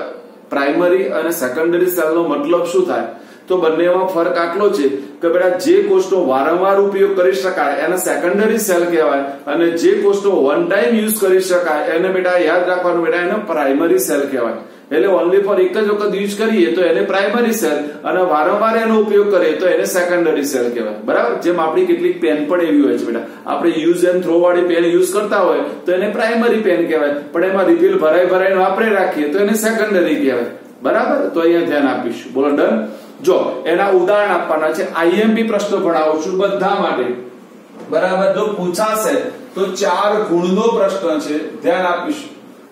પ્રાઇમરી અને સેકન્ડરી સેલનો મતલબ શું થાય? તો બંનેમાં ફરક આટલો છે કે બેટા જે કોષનો વારંવાર ઉપયોગ કરી શકાય એને સેકન્ડરી સેલ કહેવાય, અને જે કોષનો વન ટાઈમ યુઝ કરી શકાય એને બેટા યાદ રાખવાનું બેટા, એને પ્રાઇમરી સેલ કહેવાય. એટલે ઓનલી ફોર એક જ વખત યુઝ કરીએ તો એને પ્રાઇમરી સેલ, અને વારંવાર એનો ઉપયોગ કરીએ તો એને સેકન્ડરી સેલ કહેવાય. બરાબર? જેમ આપણી કેટલીક પેન પણ એવી હોય છે બેટા, આપણે યુઝ એન્ડ થ્રો વાળી પેન યુઝ કરતા હોય તો એને પ્રાઇમરી પેન કહેવાય, પણ એમાં રિફિલ ભરાઈ વાપરી રાખીએ તો એને સેકન્ડરી કહેવાય. બરાબર? તો અહીંયા ધ્યાન આપીશું. બોલો ડન. જો એના ઉદાહરણ આપવાના છે, આઈએમપી પ્રશ્નો ભણાવું છું બધા માટે. બરાબર? જો પૂછાશે તો 4 ગુણનો પ્રશ્ન છે, ધ્યાન આપીશું.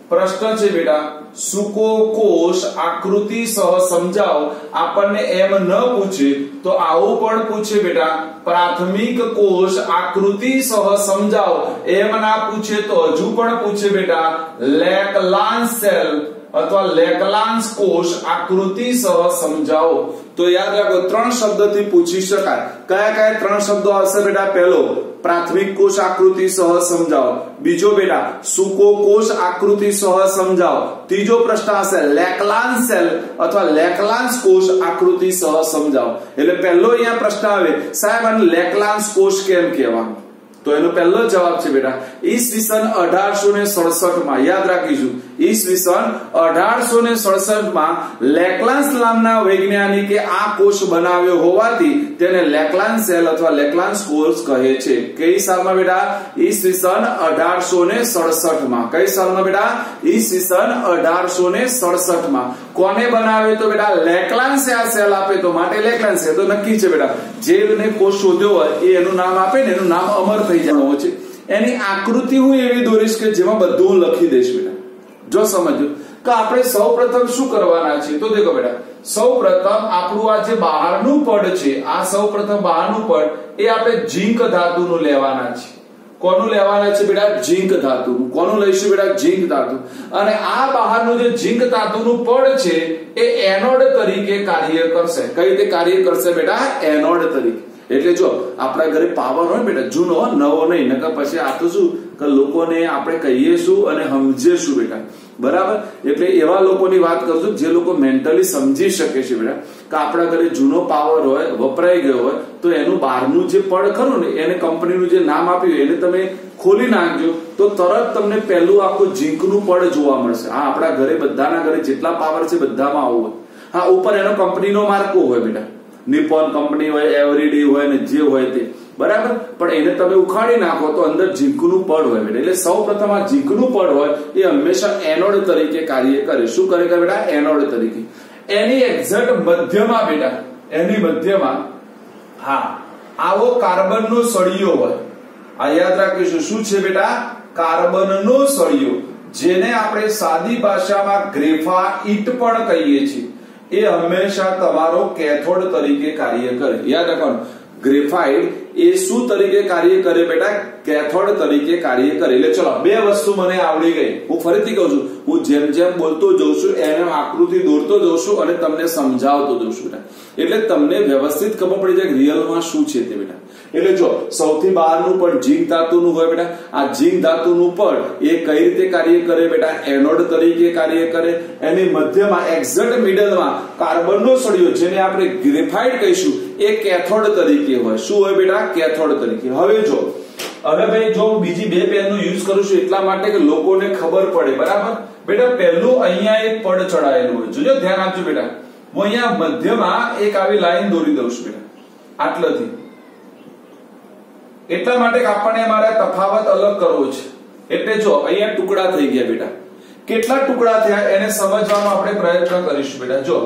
પ્રશ્ન છે બેટા સૂકો કોષ આકૃતિ સહ સમજાવો આપણને એમ ન પૂછે તો આવું પણ પૂછે બેટા પ્રાથમિક કોષ આકૃતિ સહ સમજાવો એમ ના પૂછે તો હજુ પણ પૂછે બેટા લેકલાન્સ સેલ અથવા લેકલાન્સ કોષ આકૃતિ સહ સમજાવો તો યાદ રાખો ત્રણ શબ્દથી પૂછી શકાય કયા કયા ત્રણ શબ્દો આવશે બેટા પહેલો પ્રાથમિક કોષ આકૃતિ સહ સમજાવો બીજો બેટા સૂકો કોષ આકૃતિ સહ સમજાવો ત્રીજો પ્રશ્ન હશે લેકલાન્સ સેલ અથવા લેકલાન્સ કોષ આકૃતિ સહ સમજાવો એટલે પહેલો અહીંયા પ્રશ્ન આવે સાહેબ આને લેકલાન્સ કોષ કેમ કહેવાનું તો એનો પહેલો જવાબ છે બેટા ઈસવીસન 1867 માં યાદ રાખીશું ઈસવીસન 1867 માં લેકલાન્સ નામના વૈજ્ઞાનિકે આ કોષ બનાવ્યો હોવાથી તેને લેકલાન્સ સેલ અથવા લેકલાન્સ કોષ કહે છે કઈ સાલમાં બેટા ઈસવીસન 1867 માં કઈ સાલમાં બેટા ઈસવીસન 1867 માં કોને બનાવ્યો તો બેટા લેકલાન્સ સેલ આપે તો માટે લેકલાન્સ છે તો નક્કી છે બેટા જેને કોષ શોધ્યો હોય એ એનું નામ આપે ને એનું નામ અમર થઈ જવાનું છે એની આકૃતિ હું એવી દોરીશ કે જેમાં બધું હું લખી દઈશ બેટા જો સમજો કે આપણે સૌપ્રથમ શું કરવાના છે તો દેખો બેટા સૌપ્રથમ આપણું આ જે બહારનું પડ છે આ સૌપ્રથમ બહારનું પડ એ આપણે ઝીંક ધાતુનું લેવાના છે કોનું લેવાના છે બેટા ઝીંક ધાતુનું કોનું લઈશું બેટા ઝીંક ધાતુ અને આ બહારનું જે ઝીંક ધાતુનું પડ છે એ એનોડ તરીકે કાર્ય કરશે કઈ રીતે કાર્ય કરશે બેટા એનોડ તરીકે એટલે જો આપણા ઘરે પાવર હોય બેટા જૂનો નવો નહીં નકર પછી આ તો શું કે લોકોને આપણે કહીએ શું અને સમજે શું બેટા બરાબર એટલે એવા લોકોની વાત કરશું જે લોકો મેન્ટલી સમજી શકે છે બેટા કે આપણા ઘરે જૂનો પાવર હોય વપરાઈ ગયો હોય તો એનું બહારનું જે પડ ખરું ને એને કંપનીનું જે નામ આપ્યું એને તમે ખોલી નાખજો તો તરત તમને પહેલું આખું ઝીંકનું પડ જોવા મળશે હા આપણા ઘરે બધાના ઘરે જેટલા પાવર છે બધામાં આવું હોય હા ઉપર એનો કંપનીનો માર્કો હોય બેટા નિપોન કંપની હોય એવરીડી હોય ને જે હોય તે બરાબર પણ એને તમે ઉખાડી નાખો તો અંદર ઝીંકનું પડ હોય બેટા એટલે સૌપ્રથમ આ ઝીંકનું પડ હોય એ હંમેશા એનોડ તરીકે કાર્ય કરે શું કરે બેટા એનોડ તરીકે એની એક્ઝેક્ટ મધ્યમાં બેટા એની મધ્યમાં હા આવો કાર્બનનો સળિયો હોય આ યાદ રાખીશું શું છે બેટા કાર્બનનો સળિયો જેને આપણે સાદી ભાષામાં ગ્રેફાઇટ પણ કહીએ છીએ એ હંમેશા તમારો કેથોડ તરીકે કાર્ય કરે યાદ રાખવાનું ગ્રેફાઇટ એ શું તરીકે કાર્ય કરે બેટા કેથોડ તરીકે કાર્ય કરે એટલે ચલો બે વસ્તુ મને આવડી ગઈ હું ફરીથી કહું છું હું જેમ જેમ બોલતો જઉં છું એને આકૃતિ દોરતો જઉં છું અને તમને સમજાવતો જઉં છું બેટા એટલે તમને વ્યવસ્થિત ખબર પડી જાય રિયલમાં શું છે તે બેટા એટલે જો સૌથી બહારનું પણ ઝીંક ધાતુનું હોય બેટા આ ઝીંક ધાતુનું પણ એ કઈ રીતે કાર્ય કરે બેટા એનોડ તરીકે કાર્ય કરે એની મધ્યમાં એક્ઝેક્ટ મિડલમાં કાર્બનનો સળિયો જેને આપણે ગ્રેફાઇટ કહીશું એ કેથોડ તરીકે હોય શું હોય બેટા કેથોડ તરીકે હવે ભાઈ જો બીજી બે પેનનું યુઝ કરું છું એટલા માટે કે લોકોને ખબર પડે બરાબર બેટા પહેલું અહીંયા એક પડ ચડાયેલું હોય જોજો ધ્યાન આપજો બેટા હું અહીંયા મધ્યમાં એક આવી લાઈન દોરી દઉં છું બેટા આટલાથી એટલા માટે આપણને મારે તફાવત અલગ કરવો છે એટલે જો અહીંયા ટુકડા થઈ ગયા બેટા કેટલા ટુકડા થયા એને સમજવાનો આપણે પ્રયત્ન કરીશું બેટા જો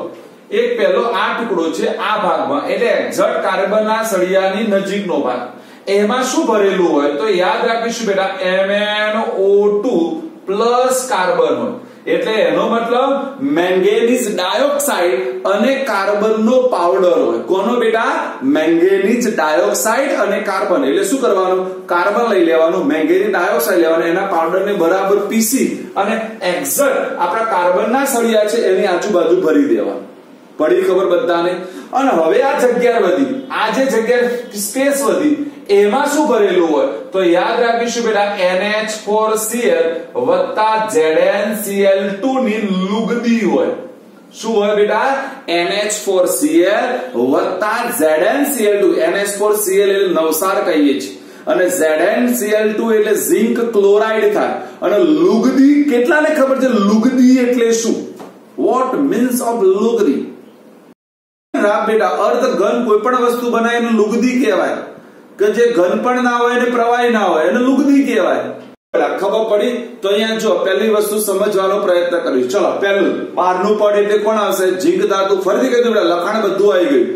એક પહેલો આ ટુકડો છે આ ભાગમાં એટલે એક્ઝેક્ટ કાર્બનના સળિયાની નજીકનો ભાગ એમાં શું ભરેલું હોય તો યાદ રાખીશું બેટા MnO2 પ્લસ કાર્બન હોય એટલે એનો મતલબ મેંગેનીઝ ડાયોક્સાઇડ અને કાર્બનનો પાવડર હોય કોનો બેટા મેંગેનીઝ ડાયોક્સાઇડ અને કાર્બન એટલે શું કરવાનું કાર્બન લઈ લેવાનું મેંગેનીઝ ડાયોક્સાઇડ લેવાનું એના પાવડરને બરાબર પીસી અને એક્ઝેક્ટ આપણા કાર્બનના સળિયા છે એની આજુબાજુ ભરી દેવાનું પડી ખબર બધાને અને હવે આ જગ્યા વધી આ જે જગ્યા સ્પેસ વધી એમાં શું ભરેલું હોય તો યાદ રાખીશું બેટા NH4Cl વત્તા ZnCl2 ની લુગદી હોય શું હોય બેટા NH4Cl વત્તા ZnCl2 NH4Cl એટલે નવસાર કહીએ છીએ અને ZnCl2 એટલે ઝિંક ક્લોરાઇડ થાય અને લુગદી કેટલાને ખબર છે લુગદી એટલે શું વોટ મીન્સ ઓફ લુગદી બેટા અર્ધ ઘન કોઈ પણ વસ્તુ બનાવે એને લુગદી કહેવાય કે જે ઘન પણ ના હોય અને પ્રવાહી ના હોય એને લુગદી કહેવાય ખબર પડી તો અહીંયા જો પહેલી વસ્તુ સમજવાનો પ્રયત્ન કરીશ ચલો પહેલું બહારનું પડ એટલે કોણ આવશે ઝીંક ધાતુ ફરીથી કહી દઉં લખાણ બધું આવી ગયું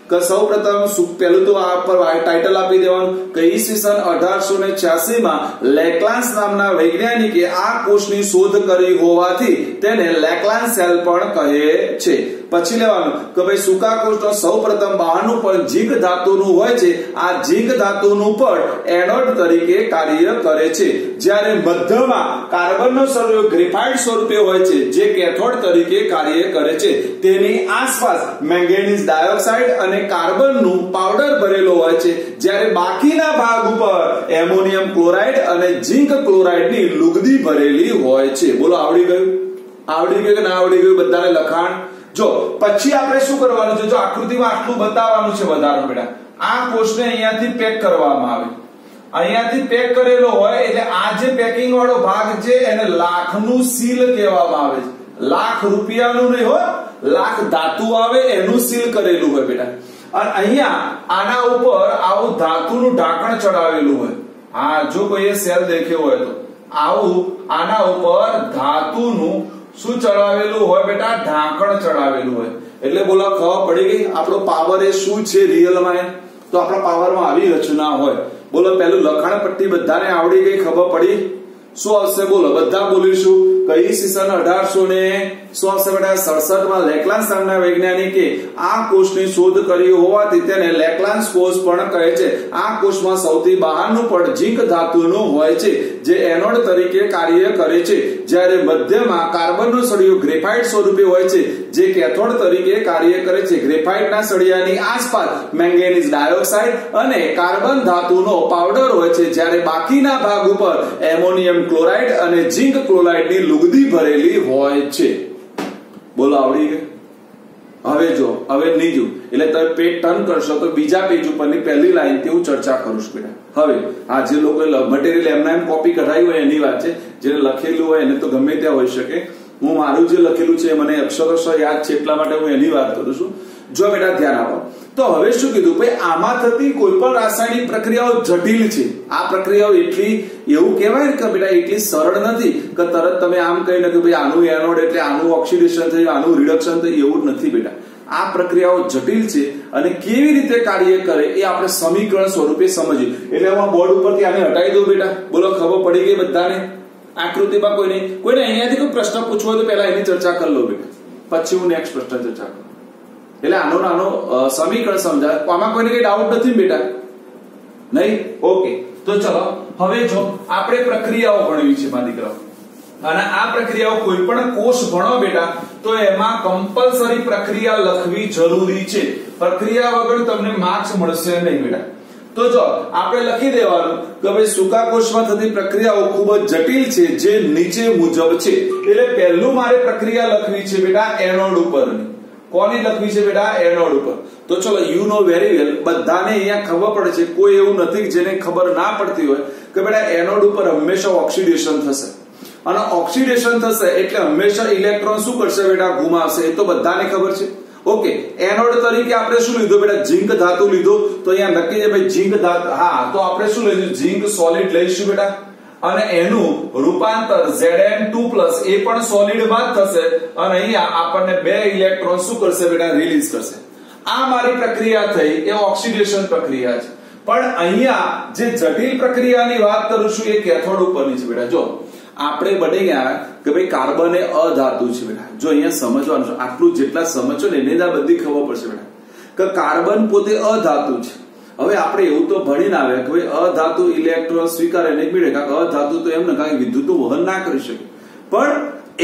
કે સૌપ્રથમ પહેલું તો આ પર ટાઇટલ આપી દેવાનું કે ઈસવીસન 1886 માં લેક્લાન્સ નામના વૈજ્ઞાનિકે આ કોષની શોધ કરી હોવાથી તેને લેક્લાન્સ સેલ પણ કહે છે. પછી લેવાનું કે ભાઈ સૂકા કોષનો સૌપ્રથમ બહારનું પડ ઝીંક ધાતુનું હોય છે. આ ઝીંક ધાતુનું પડ એનોડ તરીકે કાર્ય કરે છે, જ્યારે મધ્યમાં કાર્બનનો સળિયો ગ્રેફાઇટ સ્વરૂપે હોય છે જે કેથોડ તરીકે કાર્ય કરે છે. તેની આસપાસ મેંગેનીઝ ડાયોક્સાઇડ અને કાર્બનનું પાવડર ભરેલો હોય છે, જ્યારે બાકીના ભાગ ઉપર એમોનિયમ ક્લોરાઇડ અને ઝીંક ક્લોરાઇડની લુગદી ભરેલી હોય છે. બોલો આવડી ગયું? આવડી ગયું કે ના આવડી ગયું બધાને લખાણ? જો પછી આપણે શું કરવાનું છે, જો આકૃતિમાં આટલું બતાવવાનું છે વધારે બેટા. આ કોષને અહીંયાથી પેક કરવામાં આવે, અહીંયાથી પેક કરેલો હોય એટલે આ જે પેકિંગ વાળો ભાગ છે એને લાખનું સીલ કહેવામાં આવે છે. લાખ રૂપિયાનું નહીં હોય, લાખ ધાતુ આવે એનું સીલ કરેલું હોય બેટા. અને અહીંયા આના ઉપર આવું ધાતુનું ઢાંકણ ચડાવેલું હોય. હા, જો કોઈ સેલ દેખ્યો હોય તો આવું આના ઉપર ધાતુનું શું ચડાવેલું હોય બેટા? ઢાંકણ ચડાવેલું હોય. એટલે બોલો ખબર પડી ગઈ આપણો પાવર એ શું છે રિયલમાં? તો આપણા પાવરમાં આવી રચના હોય. બોલો પેલું લખાણ પટ્ટી બધાને આવડી ગઈ? ખબર પડી? શું આવશે બોલો? બધા બોલીશું. કઈ ઈસવીસન 1867 માં લેક્લાન્સ નામના વૈજ્ઞાનિકે આ કોષની શોધ કરી હોવાથી તેને લેક્લાન્સ કોષ પણ કહે છે. આ કોષમાં સૌથી બહારનું પડ ઝીંક ધાતુનું હોય છે જે એનોડ તરીકે કાર્ય કરે છે, જ્યારે મધ્યમાં કાર્બનનો સળિયો ગ્રેફાઇટ સ્વરૂપે હોય છે જે કેથોડ તરીકે કાર્ય કરે છે. ગ્રેફાઇટના સળિયાની આસપાસ મેંગેનીઝ ડાયોક્સાઇડ અને કાર્બન ધાતુનો પાવડર હોય છે, જ્યારે બાકીના ભાગ ઉપર એમોનિયમ ક્લોરાઇડ અને ઝીંક ક્લોરાઇડની લુગદી ભરેલી હોય છે. બોલો આવડી ગયું? હવે જો હવે નીચું એટલે તમે પેજ ટર્ન કરશો તો બીજા પેજ ઉપરની પહેલી લાઈન થી હું ચર્ચા કરું છું બેટા. હવે આ જે લોકોએ મટીરિયલ એમના એમ કોપી કઢાવી હોય એની વાત છે, જેને લખેલું હોય એને તો ગમે ત્યાં હોઈ શકે. હું મારું જે લખેલું છે મને અક્ષરશઃ યાદ છે એટલા માટે હું એની વાત કરું છું. જો બેટા ધ્યાન આપો તો હવે શું કીધું ભાઈ, આમાં થતી કોઈ પણ રાસાયણિક પ્રક્રિયાઓ જટિલ છે. આ પ્રક્રિયાઓ એટલી એવું કહેવાય ને કે બેટા એટલી સરળ નથી કે તરત તમે આમ કહીને કે ભાઈ આનું એનોડ એટલે આનું ઓક્સિડેશન થયું, આનું રિડક્શન થયું, એવું નથી બેટા. આ પ્રક્રિયાઓ જટિલ છે અને કેવી રીતે કાર્ય કરે એ આપણે સમીકરણ સ્વરૂપે સમજીએ. એટલે હું બોર્ડ ઉપરથી આને હટાવી દઉં બેટા. બોલો ખબર પડી ગઈ બધાને? આકૃતિમાં કોઈને અહીંયાથી કોઈ પ્રશ્ન પૂછવો હોય તો પહેલા એની ચર્ચા કરી લો બેટા, પછી હું નેક્સ્ટ પ્રશ્ન ચર્ચા કરું. એટલે આનો નાનો સમીકરણ સમજાય. આમાં કોઈને કઈ ડાઉટ નથી બેટા? નહીં? ઓકે, તો ચલો હવે જો આપણે પ્રક્રિયાઓ ભણવી છે મારા દીકરાઓ, અને આ પ્રક્રિયાઓ કોઈ પણ કોષ ભણો બેટા તો એમાં કમ્પલસરી પ્રક્રિયા લખવી જરૂરી છે. પ્રક્રિયા વગર તમને માર્ક્સ મળશે નહીં બેટા. તો જો આપણે લખી દેવાનું કે ભાઈ સૂકા કોષમાં થતી પ્રક્રિયાઓ ખૂબ જ જટિલ છે જે નીચે મુજબ છે. એટલે પહેલું મારે પ્રક્રિયા લખવી છે બેટા એનોડ ઉપરની. કોની લખવી છે બેટા? એનોડ ઉપર. તો ચલો યુ નો વેરી વેલ, બધાને અહીંયા ખબર પડે છે, કોઈ એવું નથી જેને ખબર ના પડતી હોય કે બેટા એનોડ ઉપર હંમેશા ઓક્સિડેશન થશે, અને ઓક્સિડેશન થશે એટલે હંમેશા ઇલેક્ટ્રોન શું કરશે બેટા? ગુમાવશે. એ તો બધાને ખબર છે. ઓકે, એનોડ તરીકે આપણે શું લીધું બેટા? ઝીંક ધાતુ લીધો. તો અહીંયા નક્કી છે ભાઈ ઝીંક ધાતુ. હા, તો આપણે શું લઈશું? ઝીંક સોલિડ લઈશું બેટા, અને એનું રૂપાંતર Zn2+ એ પણ સોલિડ માં થશે, અને અહીંયા આપણને 2 ઇલેક્ટ્રોન શું કરશે બેટા? રિલીઝ કરશે. આ મારી પ્રક્રિયા થઈ એ ઓક્સિડેશન પ્રક્રિયા છે. પણ અહીંયા જે જટિલ પ્રક્રિયાની વાત કરું છું એ કેથોડ ઉપરની છે બેટા. જો આપણે બની ગયા કે ભાઈ કાર્બન એ અધાતુ છે બેટા. જો અહીંયા સમજવાનું છે, આટલું જેટલા સમજો ને એને બધી ખબર પડશે બેટા કે કાર્બન પોતે અધાતુ છે. હવે આપણે એવું તો ભણી ના આવે કે ભાઈ અધાતુ ઇલેક્ટ્રોન સ્વીકારે નહીં મળે, કારણ કે અધાતુ તો એમને કારણ વિદ્યુતનું વહન ના કરી શકે, પણ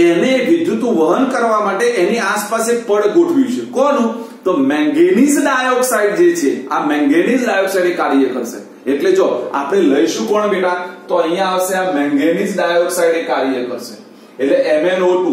એને વિદ્યુતનું વહન કરવા માટે એની આસપાસ એક પડ ગોઠવ્યું છે. કોનું? તો મેંગેનીઝ ડાયોક્સાઇડ જે છે, આ મેંગેનીઝ ડાયોક્સાઇડ કાર્ય કરશે. એટલે જો આપણે લઈશું કોણ બેટા? તો અહીંયા આવશે આ મેંગેનીઝ ડાયોક્સાઇડ કાર્ય કરશે. એટલે MnO2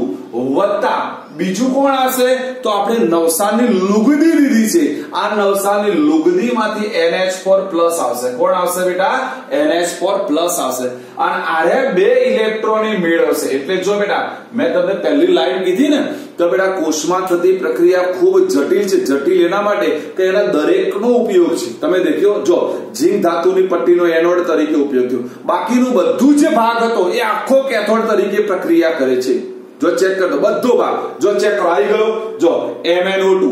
વત્તા બીજું કોણ આવશે? તો આપણે નવસાની લુગદી લીધી છે. આ નવસાની લુગદીમાંથી NH4+ આવશે. કોણ આવશે બેટા? NH4+ આવશે. અને આરે 2 ઇલેક્ટ્રોન મેળવશે. એટલે જો બેટા મેં તમને પહેલી લાઈન કીધી ને તો બેટા કોષમાં થતી પ્રક્રિયા ખૂબ જટિલ છે. જટિલ એના માટે કે એના દરેકનો ઉપયોગ છે. તમે દેખ્યો જો ઝીંક ધાતુની પટ્ટીનો એનોડ તરીકે ઉપયોગ થયો, બાકીનું બધું જે ભાગ હતો એ આખો કેથોડ તરીકે પ્રક્રિયા કરે છે. જો ચેક કરો બધો ભાગ, જો ચેક કરો આવી ગયો. જો MnO2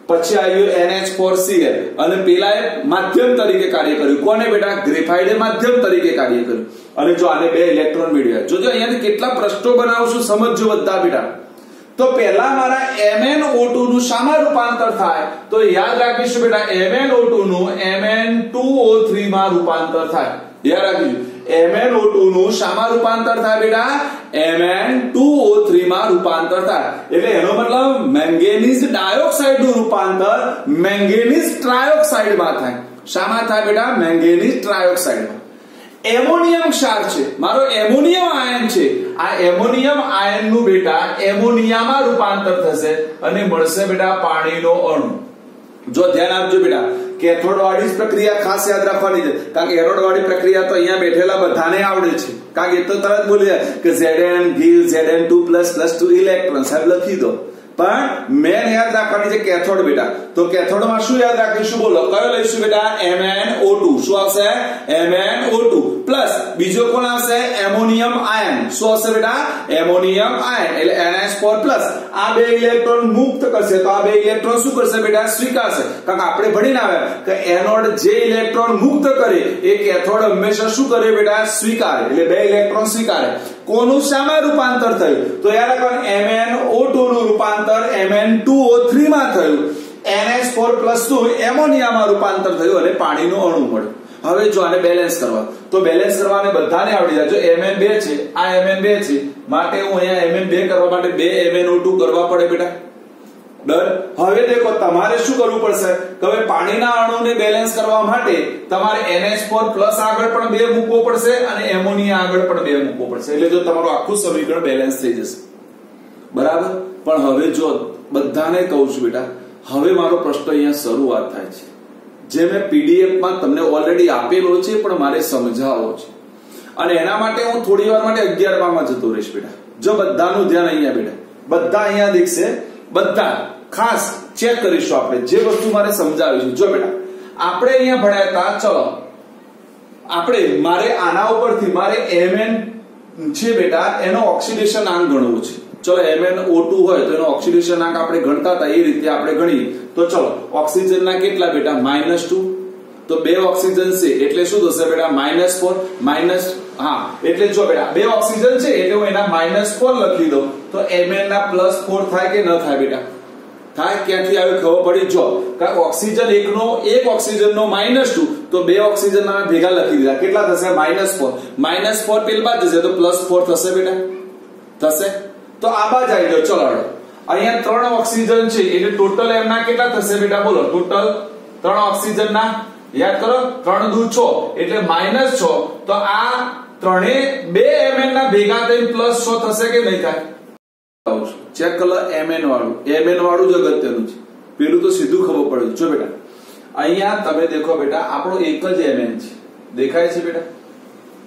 પછી આવ્યું NH4Cl અને પેલાએ માધ્યમ તરીકે કાર્ય કર્યું. કોને બેટા? ગ્રેફાઇટે માધ્યમ તરીકે કાર્ય કર્યું. અને જો આને 2 ઇલેક્ટ્રોન મેળવ્યા. જોજો અહીંયાથી કેટલા પ્રશ્નો બનાવશું સમજજો બધા બેટા. તો પહેલા મારા MnO2 નું શામાં રૂપાંતર થાય? તો યાદ રાખીશું બેટા MnO2 નું Mn2O3 માં રૂપાંતર થાય. યાદ રાખીશું MnO2 નું શામાં રૂપાંતર થાય બેટા? Mn2O3 માં રૂપાંતર થાય. એટલે એનો મતલબ મેંગેનીઝ ડાયોક્સાઇડ નું રૂપાંતર મેંગેનીઝ ટ્રાયોક્સાઇડ માં થાય. શામાં થાય બેટા? મેંગેનીઝ ટ્રાયોક્સાઇડ માં. એમોનિયમ ક્ષાર છે, મારો એમોનિયમ આયન છે. આ એમોનિયમ આયન નું બેટા એમોનિયામાં રૂપાંતર થશે અને મળશે બેટા પાણીનો અણુ. જો ધ્યાન આપજો બેટા, કેથોડ વાળી પ્રક્રિયા ખાસ યાદ રાખવાની છે, કારણ કે એનોડ વાળી પ્રક્રિયા તો અહીંયા બેઠેલા બધાને આવડે છે, કારણ કે એ તો તરત બોલી જાય કે Zn give Zn2++2 ઇલેક્ટ્રોન્સ. હવે લખી દો, પણ મેન યાદ રાખવાની છે કેથોડ બેટા. તો કેથોડમાં શું યાદ રાખીશું? બોલો કયો લઈશું બેટા? MnO2. શું આવશે? MnO2 પ્લસ બીજો કોણ આવશે? Ammonium ion. શું આવશે બેટા? એમોનિયમ આયન એટલે NH4 પ્લસ. આ 2 ઇલેક્ટ્રોન મુક્ત કરશે તો આ 2 ઇલેક્ટ્રોન શું કરશે બેટા? સ્વીકારશે. કારણ કે આપણે ભણીને આવ્યા કે એનોડ જે ઇલેક્ટ્રોન મુક્ત કરે એ કેથોડ હંમેશા શું કરે બેટા? સ્વીકારે. એટલે 2 ઇલેક્ટ્રોન સ્વીકારે. કોનું શામાં રૂપાંતર થયું? તો યાદ રાખવાનું MnO2 નું રૂપાંતર Mn2O3 માં થયું. NH4+2 એમોનિયામાં રૂપાંતર થયું અને પાણીનો અણુ મળ્યો. હવે જો આને બેલેન્સ કરવા, તો બેલેન્સ કરવાને બધાને આવડી જાય. જો Mn2 છે, આ Mn2 છે, માટે હું અહીંયા Mn2 કરવા માટે 2 MnO2 કરવા પડે બેટા. ડર. હવે દેખો તમારે શું કરવું પડશે કે હવે પાણીના અણુને બેલેન્સ કરવા માટે તમારે NH4+ આગળ પણ 2 મૂકવો પડશે અને એમોનિયા આગળ પણ 2 મૂકવો પડશે. એટલે જો તમારું આખું સમીકરણ બેલેન્સ થઈ જશે. બરાબર. પણ હવે જો બધાને કહું છું બેટા, હવે મારો પ્રશ્ન અહીંયા શરૂઆત થાય છે, જે મેં PDF માં તમને ઓલરેડી આપેલો છે પણ મારે સમજાવવો છે. અને એના માટે હું થોડી વાર માટે 11 માં જતો રહીશ બેટા. જો બધાનું ધ્યાન અહીંયા બેટા, બધા અહીંયા દેખશે, બધા ખાસ ચેક કરીશું આપણે જે વસ્તુ મારે સમજાવીશું. જો બેટા આપણે અહીંયા ભણ્યા હતા, ચલો આપણે મારે આના ઉપરથી મારે Mn છે બેટા એનો ઓક્સિડેશન આંક ગણવું છે. ચલો MnO2 હોય તો એનો ઓક્સિડેશન આંક આપણે ગણતા હતા એ રીતે આપણે ગણીએ. તો ચલો ઓક્સિજનના કેટલા બેટા? -2. તો 2 ઓક્સિજન છે એટલે શું થશે બેટા? -4 હા, એટલે જો બેટા 2 ઓક્સિજન છે એટલે હું એના -4 લખી દઉં તો Mn ના +4 થાય કે ન થાય બેટા? થાય. ક્યાંથી આવી ખબર પડી? જો કારણ ઓક્સિજન એક ઓક્સિજનનો -2 તો 2 ઓક્સિજન ના ભેગા લખી દીધા. કેટલા થશે? -4 પેલ બાદ જશે તો +4 થશે બેટા. થશે. તો આ બાજ આવી ગયો. ચલો અહીંયા 3 ઓક્સિજન છે એટલે ટોટલ એમના કેટલા થશે બેટા? બોલો ટોટલ 3 ઓક્સિજન ના યાદ કરો, 3 દુ 6 એટલે -6. તો આ 2 Mn ના ભેગા થઈને +6 થશે કે નહીં થાય? ચેક કરો Mn વાળું જ અગત્યનું છે. પેલું તો સીધું ખબર પડે. જો બેટા અહીંયા તમે દેખો બેટા, આપણો એક જ Mn છે, દેખાય છે બેટા?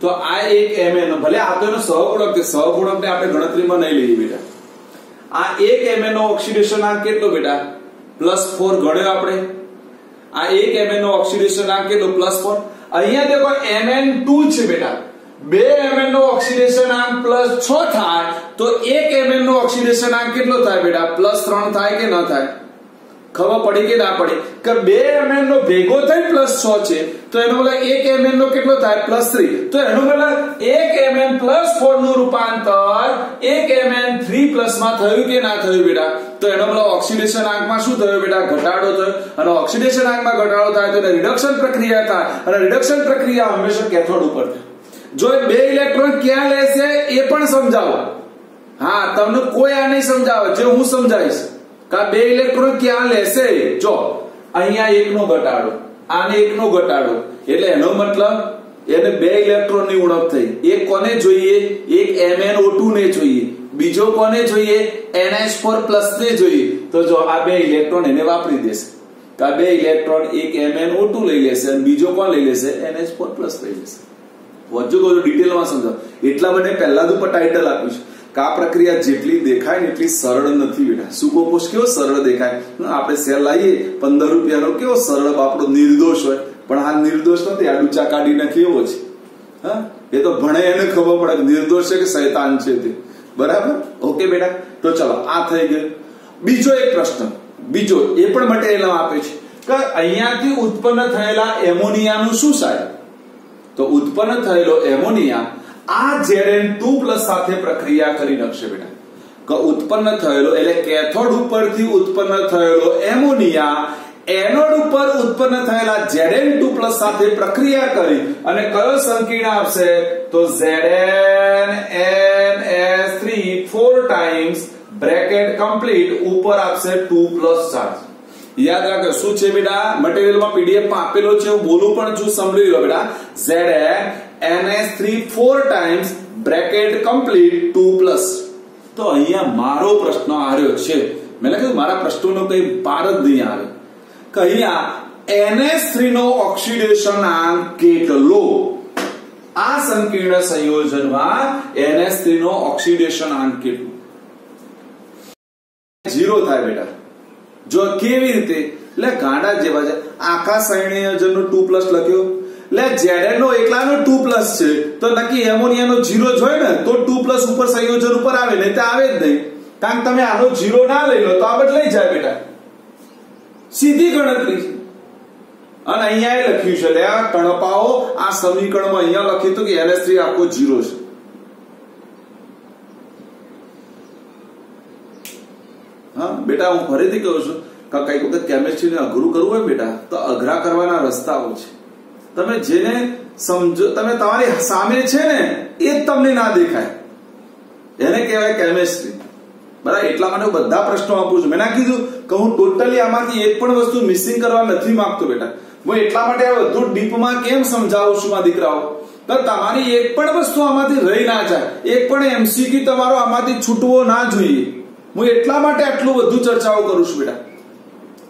તો આ એક Mn, ભલે આ તો એનો સહગુણક છે, સહગુણકને આપણે ગણતરીમાં નહીં લઈએ બેટા. આ એક Mn નો ઓક્સિડેશન આંક કેટલો બેટા? +4 ગણ્યો આપણે. આ એક Mn નો ઓક્સિડેશન આંક કેટલો? +4. અહીંયા દેખો Mn2 છે બેટા, 2 Mn નો ઓક્સિડેશન આંક +6 થાય તો 1 Mn નો ઓક્સિડેશન આંક કેટલો થાય બેટા? +3 થાય કે ન થાય? ખબર પડી કે ના પડી? કે 2 Mn નો ભેગો થઈ +6 છે તો એનો મતલબ 1 Mn નો કેટલો થાય? +3. તો એનો મતલબ 1 Mn+4 નું રૂપાંતર 1 Mn3+ માં થયું કે ના થયું બેટા? તો એનો મતલબ ઓક્સિડેશન આંકમાં શું થયું બેટા? ઘટાડો થયો. અને ઓક્સિડેશન આંકમાં ઘટાડો થાય તો રિડક્શન પ્રક્રિયા થાય અને રિડક્શન પ્રક્રિયા હંમેશા કેથોડ ઉપર થાય. જો 2 ઇલેક્ટ્રોન ક્યાં લેશે એ પણ સમજાવો. હા, તમને કોઈ આ નહીં સમજાવે, જે હું સમજાવીશ. કા 2 ઇલેક્ટ્રોન ક્યાં લેશે? જો અહીંયા 1 નો ઘટાડો, આને 1 નો ઘટાડો, એટલે એનો મતલબ એને 2 ઇલેક્ટ્રોન ની ઉણપ થઈ. એક કોને જોઈએ? એક MnO2 ને જોઈએ. બીજો કોને જોઈએ? NH4+ ને જોઈએ. તો જો આ 2 ઇલેક્ટ્રોન એને વાપરી દેશે. તો આ 2 ઇલેક્ટ્રોન એક MnO2 લઈ લેશે અને બીજો કોણ લઈ લેશે? NH4+ લઈ લેશે. વચ્ચે કહો ડિટેલમાં સમજાવો. એટલા મને પહેલા જ ઉપર ટાઇટલ આપ્યું છે કે આ પ્રક્રિયા જેટલી દેખાય ને એટલી સરળ નથી બેટા. સુકોકોષ કેવો સરળ દેખાય, આપણે સેલ લાવીએ 15 રૂપિયાનો, કેવો સરળ આપણો નિર્દોષ હોય, પણ આ નિર્દોષ નથી, આ ડૂચા કાઢીને કેવો છે. હા, એ તો ભણે એને ખબર પડે કે નિર્દોષ છે કે શૈતાન છે તે. બરાબર? ઓકે બેટા. તો ચલો આ થઈ ગયો. બીજો એક પ્રશ્ન બીજો એ પણ મટીરીયલ આપે છે કે અહીંયાથી ઉત્પન્ન થયેલા એમોનિયાનું શું થાય? તો ઉત્પન્ન થયેલો એમોનિયા આ Zn2+ સાથે પ્રક્રિયા કરી નાખશે બેટા. કે ઉત્પન્ન થયેલો એટલે કેથોડ ઉપરથી ઉત્પન્ન થયેલો એમોનિયા એનોડ ઉપર ઉત્પન્ન થયેલા Zn2+ સાથે પ્રક્રિયા કરી અને કયો સંકીર્ણ આપશે? તો ZnNS3 4 ટાઈમ્સ બ્રેકેટ કમ્પ્લીટ ઉપર આપશે 2+ ચાર્જ. યાદ રાખો શું છે બેટા? મટીરીયલમાં પીડીએફ માં આપેલો છે, હું બોલું પણ છું, સમજી લો બેટા. ZnNS3 4 times bracket complete 2+. તો અહીંયા મારો પ્રશ્ન આવ્યો છે. મેં કીધું મારા પ્રશ્નોનો કઈ પાર જ નહીં આવે કે અહીંયા NH3 નો ઓક્સિડેશનાંક કેટલો? આ સંકીર્ણ સંયોજનમાં NH3 નો ઓક્સિડેશનાંક કેટલો? 0 થાય બેટા. જો કેવી રીતે? એટલે ગાંડા જેવા છે. આખા સંયોજનનો 2+ લખ્યો, એટલે Zn નો એકલાનો 2+ છે તો નક્કી એમોનિયાનો 0 જ હોય ને, તો 2+ ઉપર સંયોજન ઉપર આવે, નહીં તો આવે જ નહીં. કારણ તમે આનો 0 ના લઈ લો તો આ બદલાઈ જાય બેટા. સીધી ગણતરી. અને અહીંયા એ લખ્યું છે એટલે આ તણપાઓ આ સમીકરણમાં અહીંયા લખ્યું હતું કે NH3 આખો 0 છે. હા બેટા, હું ફરીથી કહું છું કે કઈક વખત કેમિસ્ટ્રીને અઘરું કરવું હોય બેટા તો અઘરા કરવાના રસ્તાઓ છે. તમે જેને સમજો, તમે તમારી સામે છે ને એ જ તમને ના દેખાય, એને કહેવાય કેમિસ્ટ્રી. બરાબર? એટલા માટે હું બધા પ્રશ્નો આપું છું. મેં ના કીધું કે હું ટોટલી આમાંથી એક પણ વસ્તુ મિસિંગ કરવા નથી માંગતો બેટા. હું એટલા માટે આ બધું ડીપમાં કેમ સમજાવું છું આ દીકરાઓ, તો તમારી એક પણ વસ્તુ આમાંથી રહી ના જાય, એક પણ એમસીક્યુ તમારો આમાંથી છૂટવો ના જોઈએ. હું એટલા માટે આટલું બધું ચર્ચાઓ કરું છું બેટા.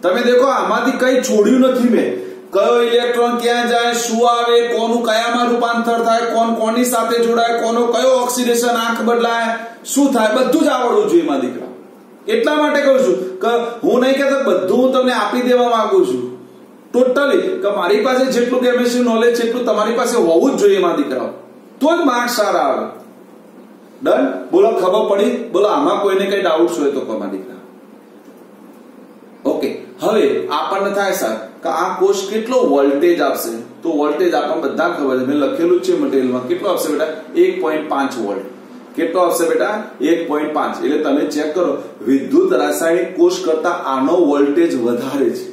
તમે દેખો આમાંથી કઈ છોડ્યું નથી મેં. કયો ઇલેક્ટ્રોન ક્યાં જાય, શું આવે, કોનું કયામાં રૂપાંતર થાય, કોણ કોની સાથે જોડાય, કોનો કયો ઓક્સિડેશન આંક બદલાય, શું થાય, બધું જ આવડવું જોઈએ મારા દીકરા. એટલા માટે કહું છું કે હું નહીં કહેતો બધું હું તમને આપી દેવા માંગુ છું ટોટલી, કે મારી પાસે જેટલું કેમિસ્ટ્રી નોલેજ છે એટલું તમારી પાસે હોવું જ જોઈએ મારા દીકરાઓ, તો જ માર્ક્સ સારા આવે. ડન? બોલો, ખબર પડી? બોલો, આમાં કોઈને કઈ ડાઉટ હોય તો મારા દીકરા. ઓકે, હવે આપણને થાય સર કે આ કોષ કેટલો વોલ્ટેજ આપશે? તો વોલ્ટેજ આપણને બધા ખબર છે, મેં લખેલું છે મટીરીયલમાં. કેટલો આપશે બેટા? 1.5 વોલ્ટ. કેટલો આપશે બેટા? 1.5. એટલે તમે ચેક કરો, વિદ્યુત રાસાયણિક કોષ કરતા આનો વોલ્ટેજ વધારે છે.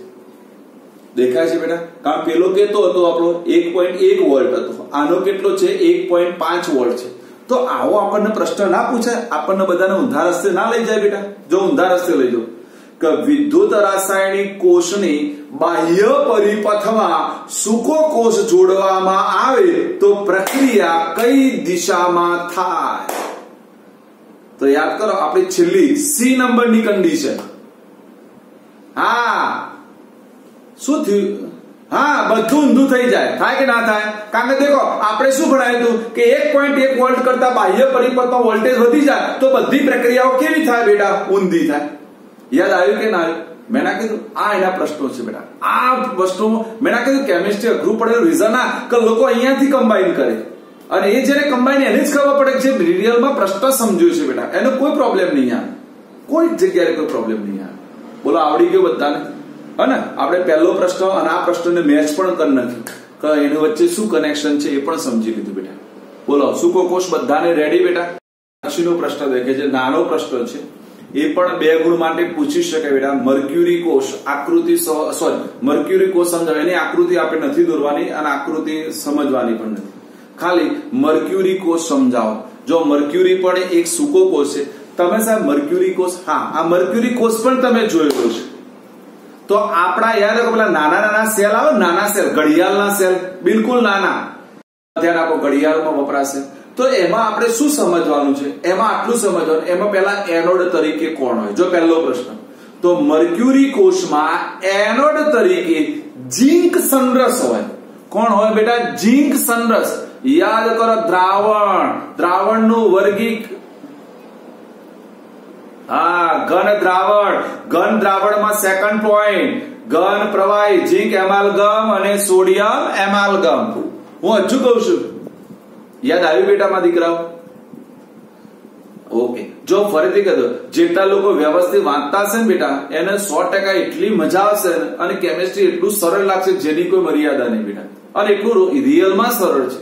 દેખાય છે બેટા? કારણ પેલો કેતો હતો આપણો 1.1 વોલ્ટ હતો, આનો કેટલો છે? 1.5 વોલ્ટ છે. તો આવો આપણને પ્રશ્ન ના પૂછાય, આપણને બધાને ઊંધા રસ્તે ના લઈ જાય બેટા. જો ઊંધા રસ્તે લઈ જાઓ કે વિદ્યુત રાસાયણિક કોષની બાહ્ય પરિપથમાં સૂકો કોષ જોડવામાં આવે તો પ્રક્રિયા કઈ દિશામાં થાય? તો યાદ કરો આપણી છેલ્લી સી નંબરની કન્ડિશન. હા, શું થયું? હા, બધું ઊંધું થઈ જાય. થાય કે ના થાય? કારણ કે દેખો આપણે શું ભણાવ્યું હતું કે 1.1 વોલ્ટ કરતા બાહ્ય પરિપથમાં વોલ્ટેજ વધી જાય તો બધી પ્રક્રિયાઓ કેવી થાય બેટા? ઊંધી થાય. યાદ આવ્યું કે ના આવ્યું? મેં ના કીધું આ એના પ્રશ્નો છે બેટા. આ વસ્તુ મેં ના કીધું કેમિસ્ટ્રી અઘરું પડેલું રીઝન આ કે લોકો અહીંયાથી કમ્બાઈન કરે, અને એ જયારે કમ્બાઈન એને જ ખબર પડે કે જે રિયલમાં પ્રશ્ન સમજ્યો છે બેટા, એનો કોઈ પ્રોબ્લેમ નહીં આવે, કોઈ જગ્યાએ કોઈ પ્રોબ્લેમ નહીં આવે. બોલો, આવડી ગયો બધાને? હે ને? આપણે પહેલો પ્રશ્ન અને આ પ્રશ્નને મેચ પણ કરી નાખ્યું કે એની વચ્ચે શું કનેક્શન છે એ પણ સમજી લીધું બેટા. બોલો, સૂકો કોષ બધાને રેડી બેટા? પછીનો પ્રશ્ન દેખે છે, નાનો પ્રશ્ન છે, એ પણ 2 ગુણ માટે પૂછી શકાય બેટા. મર્ક્યુરી કોષ આકૃતિ, સોરી મર્ક્યુરી કોષ સમજાવે, એની આકૃતિ આપણે નથી દોરવાની અને આકૃતિ સમજવાની પણ નથી, ખાલી મર્ક્યુરી કોષ સમજાવો. જો મર્ક્યુરી પણ એક સૂકો કોષ છે. તમે સાહેબ મર્ક્યુરી કોષ, હા આ મર્ક્યુરી કોષ પણ તમે જોયેલો છે. તો આપણા યાદ રાખો પેલા નાના નાના સેલ આવે, નાના સેલ, ઘડિયાળના સેલ, બિલકુલ નાના, ધ્યાન આપો, ઘડિયાળમાં વપરાશે. તો એમાં આપણે શું સમજવાનું છે? એમાં આટલું સમજવાનું, એમાં પહેલા એનોડ તરીકે કોણ હોય? જો પહેલો પ્રશ્ન, તો મર્ક્યુરી કોષમાં એનોડ તરીકે ઝિંક સંરસ હોય. કોણ હોય બેટા? ઝિંક સંરસ. યાદ કરો, દ્રાવણનું વર્ગીક, હા ઘન દ્રાવણમાં સેકન્ડ પોઈન્ટ, ઘન પ્રવાહી, ઝિંક એમાલ્ગમ અને સોડિયમ એમાલ્ગમ. હું હજુ કહું છું, યાદ આવ્યું બેટા મારા દીકરાઓ? ઓકે, જો ફરીથી કહી દો, જેટલા લોકો વ્યવસ્થિત વાંચતા હશે ને બેટા એને 100% એટલી મજા આવશે અને કેમિસ્ટ્રી એટલું સરળ લાગશે જેની કોઈ મર્યાદા નહીં બેટા, અને એટલું રિયલમાં સરળ છે.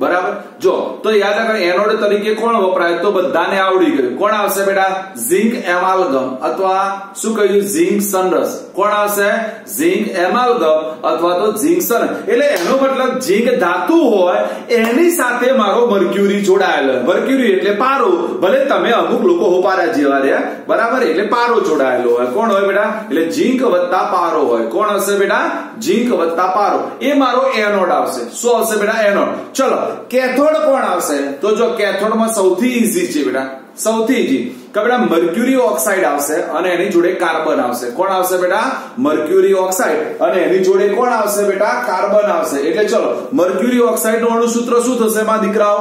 બરાબર. જો તો યાદ રાખો એનોડ તરીકે કોણ વપરાય તો બધાને આવડી ગયું. કોણ આવશે બેટા? ઝિંક એમાલ્ગમ અથવા શું કહ્યું? ઝિંક સનરસ. કોણ આવશે? ઝિંક એમાલ્ગમ અથવા તો ઝિંક સનરસ. એટલે એનો મતલબ ઝિંક ધાતુ હોય એની સાથે મારો મર્ક્યુરી જોડાયેલો. મર્ક્યુરી એટલે પારો. ભલે તમે અમુક લોકો હોપારા જેવા રહ્યા, બરાબર, એટલે પારો જોડાયેલો હોય. કોણ હોય બેટા? એટલે ઝિંક વત્તા પારો હોય. કોણ હશે બેટા? ઝિંક વત્તા પારો. એ મારો એનોડ આવશે. શું આવશે બેટા? એનોડ. ચલો કેથોડ કોણ આવશે? તો જો કેથોડમાં સૌથી ઈઝી છે બેટા, સૌથી ઈઝી કે બેટા મર્ક્યુરી ઓક્સાઇડ આવશે અને એની જોડે કાર્બન આવશે. કોણ આવશે બેટા? મર્ક્યુરી ઓક્સાઇડ અને એની જોડે કોણ આવશે બેટા? કાર્બન આવશે. એટલે ચલો મર્ક્યુરી ઓક્સાઇડ નું અણુસૂત્ર શું થશે માં દીકરાઓ?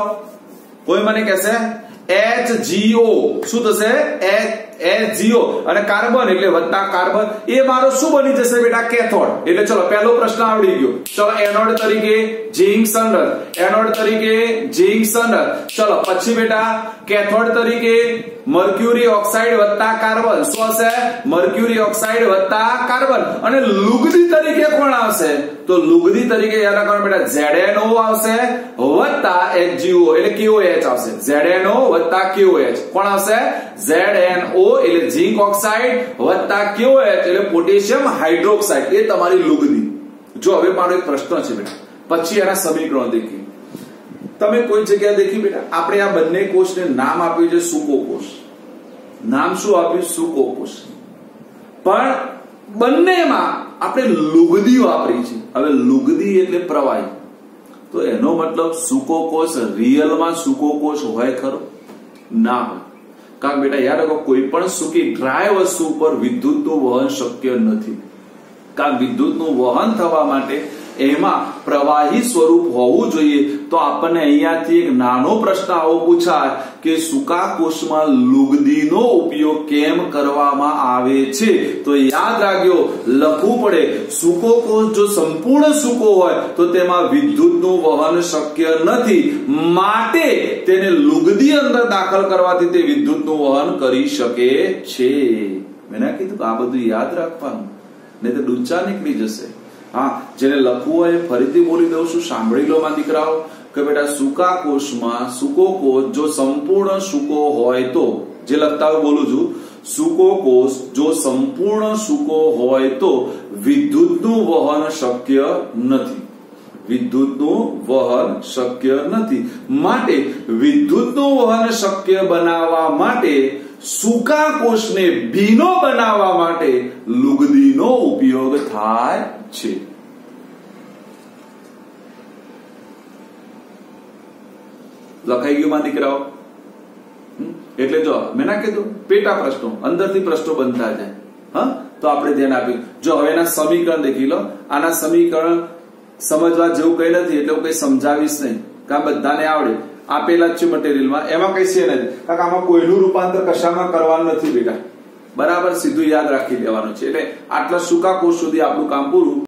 કોઈ મને કહેશે HgO. શું થશે? HgO અને કાર્બન એટલે વત્તા કાર્બન. એ મારો શું બની જશે બેટા? કેથોડ. એટલે ચલો પહેલો પ્રશ્ન આવડી ગયો. ચલો એનોડ તરીકે ઝિંક સનરસ, એનોડ તરીકે ઝિંક સનરસ. ચલો પછી બેટા કેથોડ તરીકે મર્ક્યુરી ઓક્સાઇડ વત્તા કાર્બન. શું હશે? મર્ક્યુરી ઓક્સાઇડ વત્તા કાર્બન. અને લુગદી તરીકે કોણ આવશે? તો લુગદી તરીકે યાદ રાખવાનું બેટા ZNO આવશે વત્તા HgO એટલે KOH આવશે. ZNO વત્તા KOH. કોણ આવશે? ZNO એટલે ઝિંક ઓક્સાઇડ વત્તા KOH એટલે પોટેશિયમ હાઇડ્રોક્સાઇડ. એ તમારી લુગદી. જો હવે મારો એક પ્રશ્ન છે બેટા, પછી એના સમીકરણો દેખીએ. તમે કોઈ જગ્યાએ દેખી બેટા આપણે આ બંને કોષને નામ આપ્યું છે સૂકો કોષ. નામ શું આપ્યું? સૂકો કોષ. પણ બંનેમાં આપણે લુગદી વાપરી છે. હવે લુગદી એટલે પ્રવાહી, તો એનો મતલબ સૂકો કોષ રિયલમાં સૂકો કોષ હોય ખરો? ના હોય. કારણ બેટા યાદ રાખો કોઈ પણ સૂકી ડ્રાય વસ્તુ ઉપર વિદ્યુતનું વહન શક્ય નથી. કારણ વિદ્યુતનું વહન થવા માટે એમાં પ્રવાહી સ્વરૂપ હોવું જોઈએ. તો આપણને અહીંયાથી એક નાનો પ્રશ્ન આવો પૂછાય કે સૂકા કોષમાં લુગદીનો ઉપયોગ કેમ કરવામાં આવે છે? તો યાદ રાખજો, લખવું પડે સૂકો કોષ જો સંપૂર્ણ સૂકો હોય તો તેમાં વિદ્યુતનું વહન શક્ય નથી, માટે તેને લુગદી અંદર દાખલ કરવાથી તે વિદ્યુતનું વહન કરી શકે છે. મેં કીધું આ બધું યાદ રાખવાનું, નહીં તો ડૂચા નીકળી જશે. હા, જેને લખવું હોય ફરીથી બોલી દઉં છું, સાંભળી લો માં દીકરાઓ કે બેટા સૂકા કોષમાં સૂકો કોષ જો સંપૂર્ણ સૂકો હોય તો, જે લખતા હોય બોલું છું, સૂકો કોષ જો સંપૂર્ણ સૂકો હોય તો વિદ્યુતનું વહન શક્ય નથી. વિદ્યુતનું વહન શક્ય નથી. માટે વિદ્યુતનું વહન શક્ય બનાવવા માટે સૂકા કોષને ભીનો બનાવવા માટે લુગદીનો ઉપયોગ થાય છે. લખાઈ ગયું માં દીકરાઓ? એટલે જો મેં ના કીધું પેટા પ્રશ્નો, અંદરથી પ્રશ્નો બનતા જાય. હા, તો આપણે ધ્યાન આપ્યું. જો હવે એના સમીકરણ દેખી લો. આના સમીકરણ સમજવા જેવું કઈ નથી એટલે હું કઈ સમજાવીશ નહીં, કારણ બધાને આવડે. આપેલા જ છે મટીરિયલમાં, એમાં કઈ છે નથી. કારણ આમાં કોઈનું રૂપાંતર કશામાં કરવાનું નથી બેટા. બરાબર, સીધું યાદ રાખી દેવાનું છે. એટલે આટલા સૂકા કોષ સુધી આપણું કામ પૂરું.